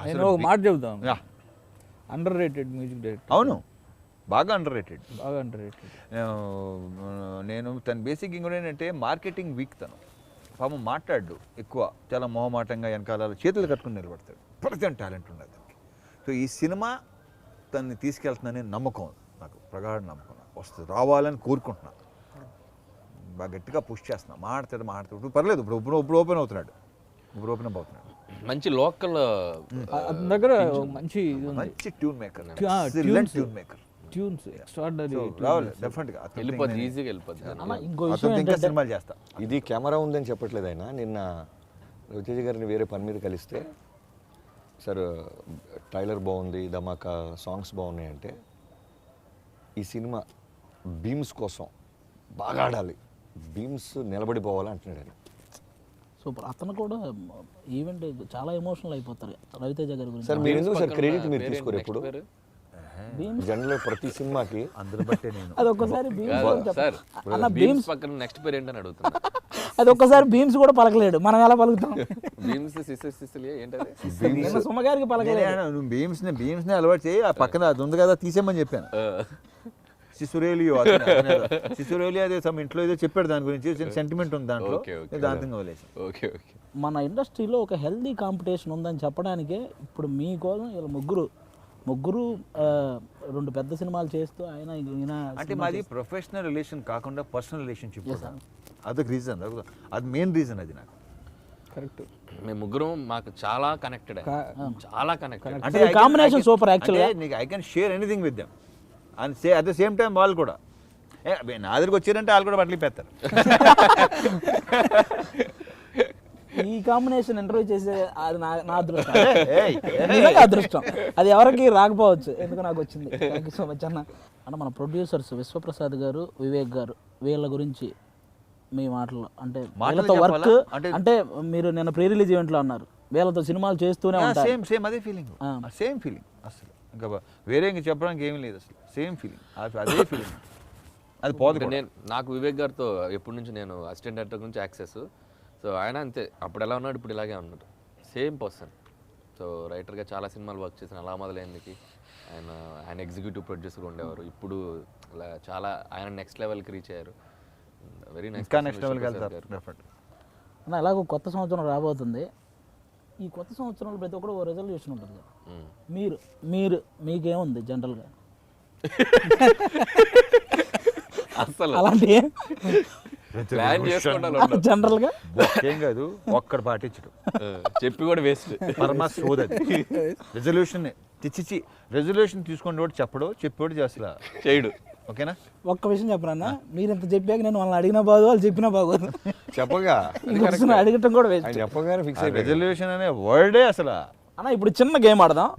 నేను ఒక మాట చెప్దాం. Under rated music director. అవును, బాగా అండర్ రేటెడ్. బాగా అండర్ రేటెడ్. నేను తన బేసిక్ ఇంకోటి ఏంటంటే మార్కెటింగ్ వీక్. తను పాపం మాట్లాడు ఎక్కువ, చాలా మొహమాటంగా వెనకాల చేతులు కట్టుకుని నిలబడతాడు. ప్రజెంట్ టాలెంట్ ఉన్నది దానికి. సో ఈ సినిమా తనని తీసుకెళ్తుందనే నమ్మకం నాకు, ప్రగాఢ నమ్మకం వస్తుంది, రావాలని కోరుకుంటున్నాను. బాగా గట్టిగా పుష్ చేస్తున్నా, మాట్లాడు పర్లేదు. ఇప్పుడు ఓపెన్ అవుతున్నాడు, ఓపెన్ అప్ అవుతున్నాడు. మంచి లోకల్ దగ్గర మంచి tune maker, tune maker, tunes extraordinary రావాలి డెఫినెట్గా. వెళ్ళిపోద్ది, ఈజీగా వెళ్ళిపోద్ది. అన్న ఇంకో విషయం ఇంకా సినిమాలు చేస్తా. ఇది కెమెరా ఉందని చెప్పట్లేదు ఆయన. నిన్న రవితేజ గారిని వేరే పని మీద కలిస్తే, సార్ ట్రైలర్ బాగుంది, ధమాకా సాంగ్స్ బాగున్నాయి అంటే, ఈ సినిమా బీమ్స్ కోసం బాగా ఆడాలి, బీమ్స్ నిలబడిపోవాలి అంటున్నాడు ఆయన. సూపర్. అతను కూడా ఈవెంట్ చాలా ఎమోషనల్ అయిపోతారు రవితేజ గారి గురించి. సార్ మీరు ఎందుకు సార్ క్రెడిట్ మీరు తీసుకోరు ఎప్పుడు? జనరల్ ప్రతి సినిమాకి అందరూ బట్టే నేను అది ఒక్కసారి సార్ అన్న బీమ్స్ పక్కన నెక్స్ట్ పేరు ఏంటని అడుగుతున్నా. అది ఒక్కసారి బీమ్స్ కూడా పలకలేడు, మనం ఎలా పలుకుతాం? బీమ్స్ సిసిలి ఏంటది? నిన్న సుమగారికి పలకలేడు. నువ్వు బీమ్స్ని అలవాటు చేయి, ఆ పక్కన అది ఉంది కదా తీసేయమని చెప్పాను. సిసురేలియో సిసురేలియో అదే సమ్ ఇంట్లో ఏదో చెప్పాడు దాని గురించి సెంటిమెంట్ ఉంది దాంట్లో Okay, okay. దాంతో వదిలేసి ఓకే ఓకే మన ఇండస్ట్రీలో ఒక హెల్దీ కాంపిటీషన్ ఉందని చెప్పడానికే ఇప్పుడు మీకోసం వీళ్ళ ముగ్గురు రెండు పెద్ద సినిమాలు చేస్తూ ఆయన ఈయన అంటే మాది ప్రొఫెషనల్ రిలేషన్ కాకుండా పర్సనల్ రిలేషన్షిప్ అదొక రీజన్ అది మెయిన్ రీజన్ అది నాకు కరెక్ట్. మేము ముగ్గురం మాకు చాలా కనెక్టెడ్ చాలా కనెక్టెడ్ అంటే కాంబినేషన్ సూపర్ యాక్చువల్గా. I can share anything with them and at the same time వాళ్ళు కూడా నా దగ్గరికి వచ్చారంటే వాళ్ళు కూడా బట్టలు పెడతారు. ఈ కాంబినేషన్ ఇంటర్వ్యూ చేసే అది నా అదృష్టం, నిజంగా అదృష్టం. అది ఎవరికి రాకపోవచ్చు, ఎందుకు నాకు వచ్చింది. థ్యాంక్ యూ సో మచ్ అన్న. అంటే మన ప్రొడ్యూసర్స్ విశ్వప్రసాద్ గారు, వివేక్ గారు, వీళ్ళ గురించి మీ మాటల్లో అంటే వీళ్ళతో వర్క్ అంటే మీరు నిన్న ప్రీ రిలీజ్ ఈవెంట్లో అన్నారు వీళ్ళతో సినిమాలు చేస్తూనే ఉంటారు. సేమ్ అదే ఫీలింగ్, సేమ్ ఫీలింగ్ అసలు ఇంకా వేరే ఇంక చెప్పడానికి ఏమీ లేదు అసలు. సేమ్ ఫీలింగ్, అదే ఫీలింగ్, అది పోదు. నాకు వివేక్ గారితో ఎప్పటి నుంచి నేను అసిస్టెంట్ డైరెక్టర్ నుంచి యాక్సెస్. సో ఆయన అంతే, అప్పుడు ఎలా ఉన్నాడు ఇప్పుడు ఇలాగే ఉన్నాడు, సేమ్ పర్సన్. సో రైటర్గా చాలా సినిమాలు వర్క్ చేసిన అలా మొదలైందికి ఆయన ఎగ్జిక్యూటివ్ ప్రొడ్యూసర్గా ఉండేవారు. ఇప్పుడు ఇలా చాలా ఆయన నెక్స్ట్ లెవెల్కి రీచ్ అయ్యారు. Very nice. ఇంకా నెక్స్ట్ లెవెల్కి వెళ్తారు డెఫినెట్. అన్న ఎలాగో కొత్త సంవత్సరం రాబోతుంది. ఈ కొత్త సంవత్సరంలో ప్రతి ఒక్కరు ఓ రెజల్యూషన్ ఉంటుంది కదా. మీకేముంది జనరల్గా అసలు అలాంటి ప్లాన్ చేసుకుంటాను జనరల్గా ఏం కాదు, ఒక్కడ పాటించడం చెప్పి కూడా వేస్ట్. పరమా సోదది రెజల్యూషన్ తెచ్చిచ్చి రెజల్యూషన్ తీసుకుని కూడా చెప్పాడు చేస్తా చేయడు. ఓకేనా? ఒక్క విషయం చెప్పరన్నా, మీరు ఇంత చెప్పాక నేను వాళ్ళని అడిగినా బాగోదు, వాళ్ళు చెప్పినా బాగోదు. చెప్పగా అడగటం కూడా వేస్ట్. చెప్పగానే ఫిక్స్ రెజల్యూషన్ అనే వర్డే అసలు. అన్న ఇప్పుడు చిన్న గేమ్ ఆడదాం,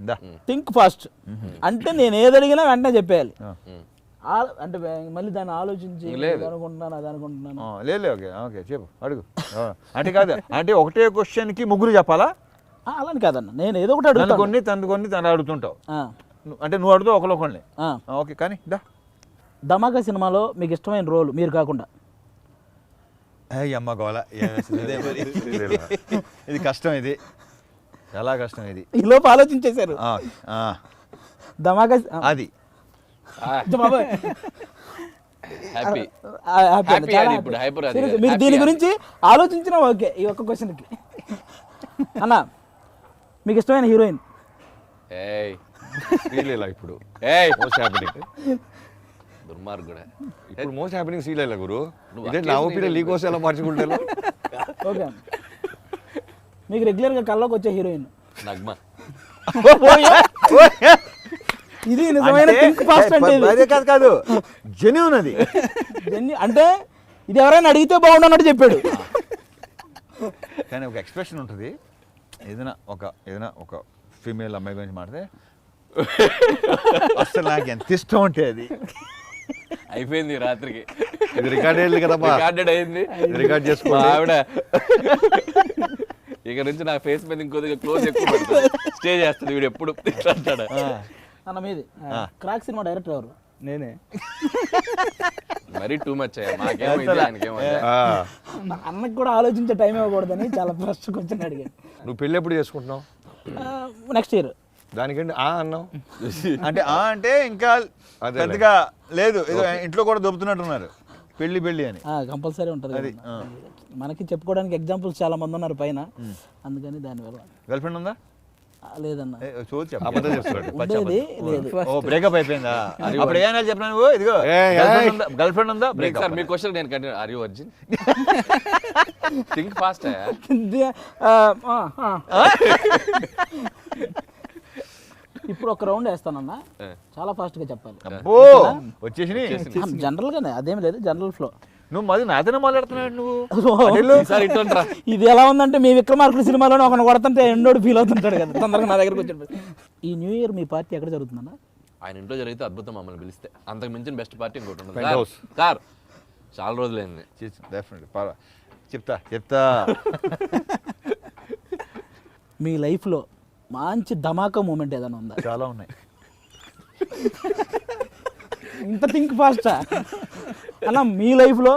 థింక్ ఫాస్ట్. అంటే నేను ఏది అడిగినా వెంటనే చెప్పేయాలి. అంటే మళ్ళీ దాన్ని ఆలోచించి అనుకుంటున్నాను అది అనుకుంటున్నాను. లేదు ఓకే ఓకే చెప్పు అడుగు. అంటే కాదు, అంటే ఒకటే క్వశ్చన్కి ముగ్గురు చెప్పాలా? అలాని కాదన్న, నేను ఏదో ఒకటి అడుగుతాను. తను అడుగుతుంటావు, అంటే నువ్వు అడుగుతావు ఒకరిని. ఓకే కానీ ధమాకా సినిమాలో మీకు ఇష్టమైన రోల్ మీరు కాకుండా? అమ్మ గోల, ఇది కష్టం, ఇది చాలా కష్టం. ఇది ఈ లోపు ఆలోచించేశారు. ధమాకా అది మీరు దీని గురించి ఆలోచించిన ఓకే. ఈ ఒక్క క్వశ్చన్కి అన్న మీకు ఇష్టమైన హీరోయిన్? ఇప్పుడు మోస్ట్ హ్యాపెనింగ్ దుర్మార్గుడే. ఇప్పుడు మోస్ట్ హ్యాపెనింగ్ సీరియల్ గురు. ఇదే నా ఒపీనియన్ నీ కోసం ఎలా మార్చుకుంటాను. ఓకే, మీకు రెగ్యులర్గా కల్లోకి వచ్చే హీరోయిన్? నగ్మ. ఇది నిజమైన థింక్ ఫాస్ట్ అంటే కాదు, జెన్యూన్ అది. అంటే ఇది ఎవరైనా అడిగితే బాగుండన్నట్టు చెప్పాడు. కానీ ఒక ఎక్స్ప్రెషన్ ఉంటుంది, ఏదైనా ఒక ఫీమేల్ అమ్మాయి గురించి మాట్లాడితే అసలు నాకు ఎంత ఇష్టం అంటే అది అయిపోయింది రాత్రికి. ఇది రికార్డ్ అయ్యింది కదా, రికార్డెడ్ అయింది, రికార్డ్ చేసుకో ఆవిడ. ఇక నుంచి నా ఫేస్ మీద ఇంకొద్దిగా క్లోజ్ ఎక్కువ స్టే చేస్తుంది వీడు ఎప్పుడు ఇట్లా అంటాడు. అన్న మీది క్రాక్ సినిమా డైరెక్టర్ ఎవరు? నేనే. మరీ టూ మచ్ అయ్యా మాకేమో ఆయనకేమో. అన్నకు కూడా ఆలోచించే టైం ఇవ్వకూడదని చాలా ఫస్ట్ క్వశ్చన్ అడిగాను. నువ్వు పెళ్ళి ఎప్పుడు చేసుకుంటున్నావు? Next year. దానికంటే అన్నావు అంటే ఇంకా పెద్దగా లేదు, ఇంట్లో కూడా దొబ్బుతున్నట్టున్నారు పెళ్లి అని. కంపల్సరీ ఉంటుంది అది. మనకి చెప్పుకోవడానికి ఎగ్జాంపుల్స్ చాలా మంది ఉన్నారు పైన, అందుకని దానివల్ల. గర్ల్ ఫ్రెండ్ ఉందా? లేదన్న, బ్రేకప్ అయిపోయిందా? అప్పుడు ఏమైనా చెప్పినా నువ్వు? ఇదిగో గర్ల్ ఫ్రెండ్ ఉందా? సార్ మీ క్వశ్చన్ నేను continue. Are you virgin? Think fast. ఇప్పుడు ఒక రౌండ్ వేస్తానన్నా, చాలా ఫాస్ట్ గా చెప్పాలి. వచ్చేసి జనరల్ గానే అదేం లేదు, జనరల్ ఫ్లో. నువ్వు మరి నాతోనే మాట్లాడుతున్నాడు నువ్వు. ఇది ఎలా ఉందంటే మీ విక్రమార్కుడు సినిమాలోనే ఒక కొడుతుంటే ఎండోడు ఫీల్ అవుతుంటాడు కదా, తొందరగా నా దగ్గరకు వచ్చి. ఈ న్యూ ఇయర్ మీ పార్టీ ఎక్కడ జరుగుతుందన్నా? ఆయన ఇంట్లో జరిగితే అద్భుతం, మమ్మల్ని పిలిస్తే. అంతకు మించిన బెస్ట్ పార్టీ ఇంకోటి ఉండదు సార్. చాలా రోజులైంది. చెప్తా. మీ లైఫ్లో మంచి ధమాకా మూమెంట్ ఏదైనా ఉందా? చాలా ఉన్నాయి. ఇంత థింక్ ఫాస్టా అన్న? మీ లైఫ్లో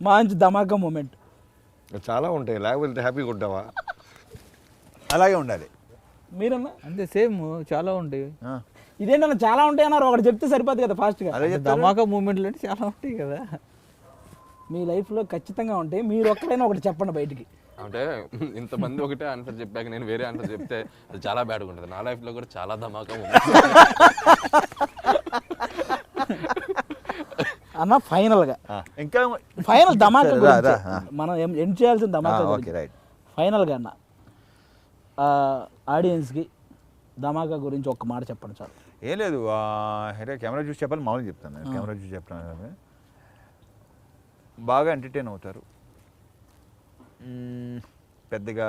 మంచి ధమాకా మూమెంట్ చాలా ఉంటాయి, లేకపోతే హ్యాపీగా ఉంటావా? అలాగే ఉండాలి. మీరన్నా? అంతే, సేమ్ చాలా ఉంటాయి. ఇదేంటన్నా చాలా ఉంటాయి అన్నారు, ఒకటి చెప్తే సరిపోదు కదా ఫాస్ట్గా. అదే చెప్తారు. ధమాకా మూమెంట్లు అంటే చాలా ఉంటాయి కదా. మీ లైఫ్లో ఖచ్చితంగా ఉంటాయి, మీరు ఒక్కడైనా ఒకటి చెప్పండి బయటికి. అంటే ఇంతమంది ఒకటే ఆన్సర్ చెప్పాక నేను వేరే ఆన్సర్ చెప్తే అది చాలా బ్యాడ్గా ఉంటుంది. నా లైఫ్లో కూడా చాలా ధమాకా ఉంది. అన్న ఫైనల్గా ఇంకా ఫైనల్ ధమాకా రా, గురించి రా, ఆ. మనం ఎండ్ చేయాల్సిన ధమాకా ఓకే గురించి రైట్. ఫైనల్గా అన్న ఆడియన్స్కి ధమాకా గురించి ఒక్క మాట చెప్పండి చాలు. ఏం లేదు, కెమెరా చూసి చెప్పాలి, మామూలుగా చెప్తాను నేను. కెమెరా చూసి చెప్తాను, బాగా ఎంటర్టైన్ అవుతారు. పెద్దగా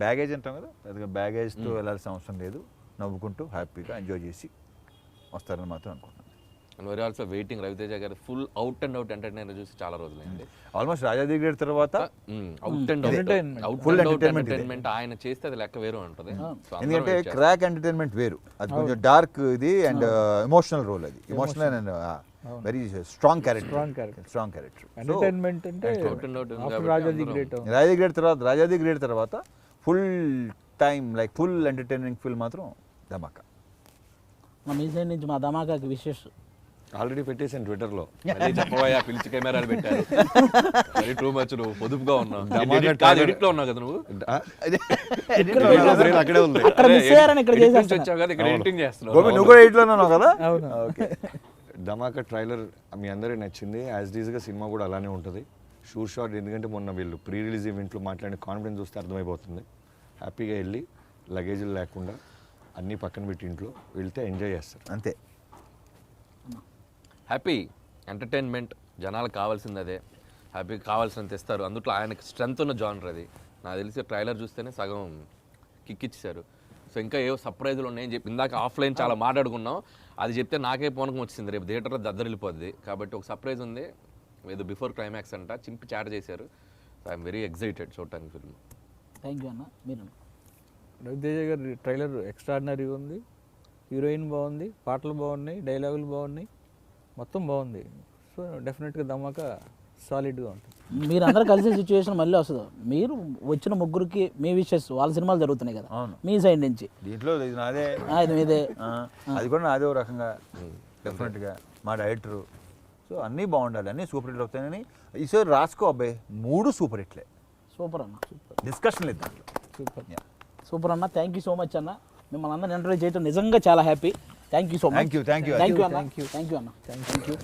బ్యాగేజ్ అంటాం కదా, పెద్దగా బ్యాగేజ్తో వెళ్ళాల్సిన అవసరం లేదు. నవ్వుకుంటూ హ్యాపీగా ఎంజాయ్ చేసి వస్తారని మాత్రం అనుకుంటున్నాను. And very also waiting Raviteja గారు full out and out entertainer చూసి చాలా రోజులైంది. ఆల్మోస్ట్ రాజాది గ్రేడ్ తర్వాత out and out Full and out entertainment entertainment ఆయన చేస్తే అది లెక్క వేరు ఉంటుంది. So అందరం ఎందుకంటే wait చేస్తాం. క్రాక్ ఎంటర్టైన్మెంట్ వేరు, అది కొంచెం డార్క్ ఇది అండ్ ఎమోషనల్ రోల్, అది emotional and very strong character. Entertainment అంటే Out and out ఉంది after కాబట్టి రాజాది అందరం- గ్రేట్ రాజాది గ్రేడ్ తర్వాత full time like full entertaining film మాత్రం ధమాకా. మీ సైడ్ నుంచి మా ధమాకాకి విశేష ఆల్రెడీ పెట్టేసాను ట్విట్టర్లో. మళ్ళీ చెప్పబోయా పిలిచి కెమెరాలు పెట్టారు. మరి టూ మచ్ నువ్వు పొదుపుగా ఉన్నావు. ధమాకా ఎడిట్ లో ఉన్నావు కదా నువ్వు. అక్కడే ఉంది. అక్కడ మిస్ అయ్యారని ఇక్కడ Edit నుంచి చేసేస్తున్నా. వచ్చావు కదా, ఇక్కడ ఎడిటింగ్ చేస్తున్నావు. గోపి నువ్వు కూడా ఎయిట్లో ఉన్నావు కదా. అవును. ఓకే. ధమాకా ట్రైలర్ మీ అందరికీ నచ్చింది. యాజ్ డీజ్గా సినిమా కూడా అలానే ఉంటుంది. షూర్ షాట్, ఎందుకంటే మొన్న వీళ్ళు ప్రీ రిలీజ్ ఈవెంట్లో మాట్లాడిన కాన్ఫిడెన్స్ చూస్తే అర్థమైపోతుంది. హ్యాపీగా వెళ్ళి లగేజీలు లేకుండా అన్నీ పక్కన పెట్టి ఇంట్లో వెళ్తే ఎంజాయ్ చేస్తారు. అంతే. హ్యాపీ ఎంటర్టైన్మెంట్ జనాలకు కావాల్సింది అదే. హ్యాపీ కావాల్సినంత ఇస్తారు. అందుట్లో ఆయనకి స్ట్రెంత్ ఉన్న జానర్ అది. నాకు తెలిసి ట్రైలర్ చూస్తేనే సగం కిక్ ఇచ్చారు. సో ఇంకా ఏవో సర్ప్రైజులు ఉన్నాయని చెప్పి ఇందాక ఆఫ్లైన్ చాలా మాట్లాడుకున్నాం. అది చెప్తే నాకే పూనకం వచ్చింది, రేపు థియేటర్లో దద్దరిల్లిపోద్ది. కాబట్టి ఒక సర్ప్రైజ్ ఉంది, ఏదో బిఫోర్ క్లైమాక్స్ అంట, చింపి చాట చేశారు. సో ఐఎమ్ వెరీ ఎక్సైటెడ్ చూడటానికి ఫిల్మ్. థ్యాంక్ యూ అన్న. మీరు రవితేజ గారి ట్రైలర్ ఎక్స్ట్రాడినరీగా ఉంది. హీరోయిన్ బాగుంది, పాటలు బాగున్నాయి, డైలాగులు బాగున్నాయి, మొత్తం బాగుంది. సో డెఫినెట్గా ధమాకా సాలిడ్గా ఉంటుంది. మీరు అందరూ కలిసే సిచ్యువేషన్ మళ్ళీ వస్తుంది. మీరు వచ్చిన ముగ్గురికి మీ విషెస్, వాళ్ళ సినిమాలు జరుగుతున్నాయి కదా అవును. మీ సైడ్ నుంచి. దీంట్లో ఇది నాదే, ఇది మీదే. అది కూడా నాదే ఒక రకంగా డెఫినెట్గా మా డైరెక్టరు. సో అన్నీ బాగుండాలి, అన్నీ సూపర్ హిట్ అవుతాయని ఈసారి రాసుకో అబ్బాయి. 3 సూపర్ హిట్లే. సూపర్ అన్న. డిస్కషన్ లేదు దాంట్లో. సూపర్. సూపర్ అన్న. థ్యాంక్ యూ సో మచ్ అన్న. మిమ్మల్ని అందరిని ఇంటర్వ్యూ చేయడం నిజంగా చాలా happy. Thank you so much. Thank you thank you అన్న. థ్యాంక్ యూ అన్న. Thank you.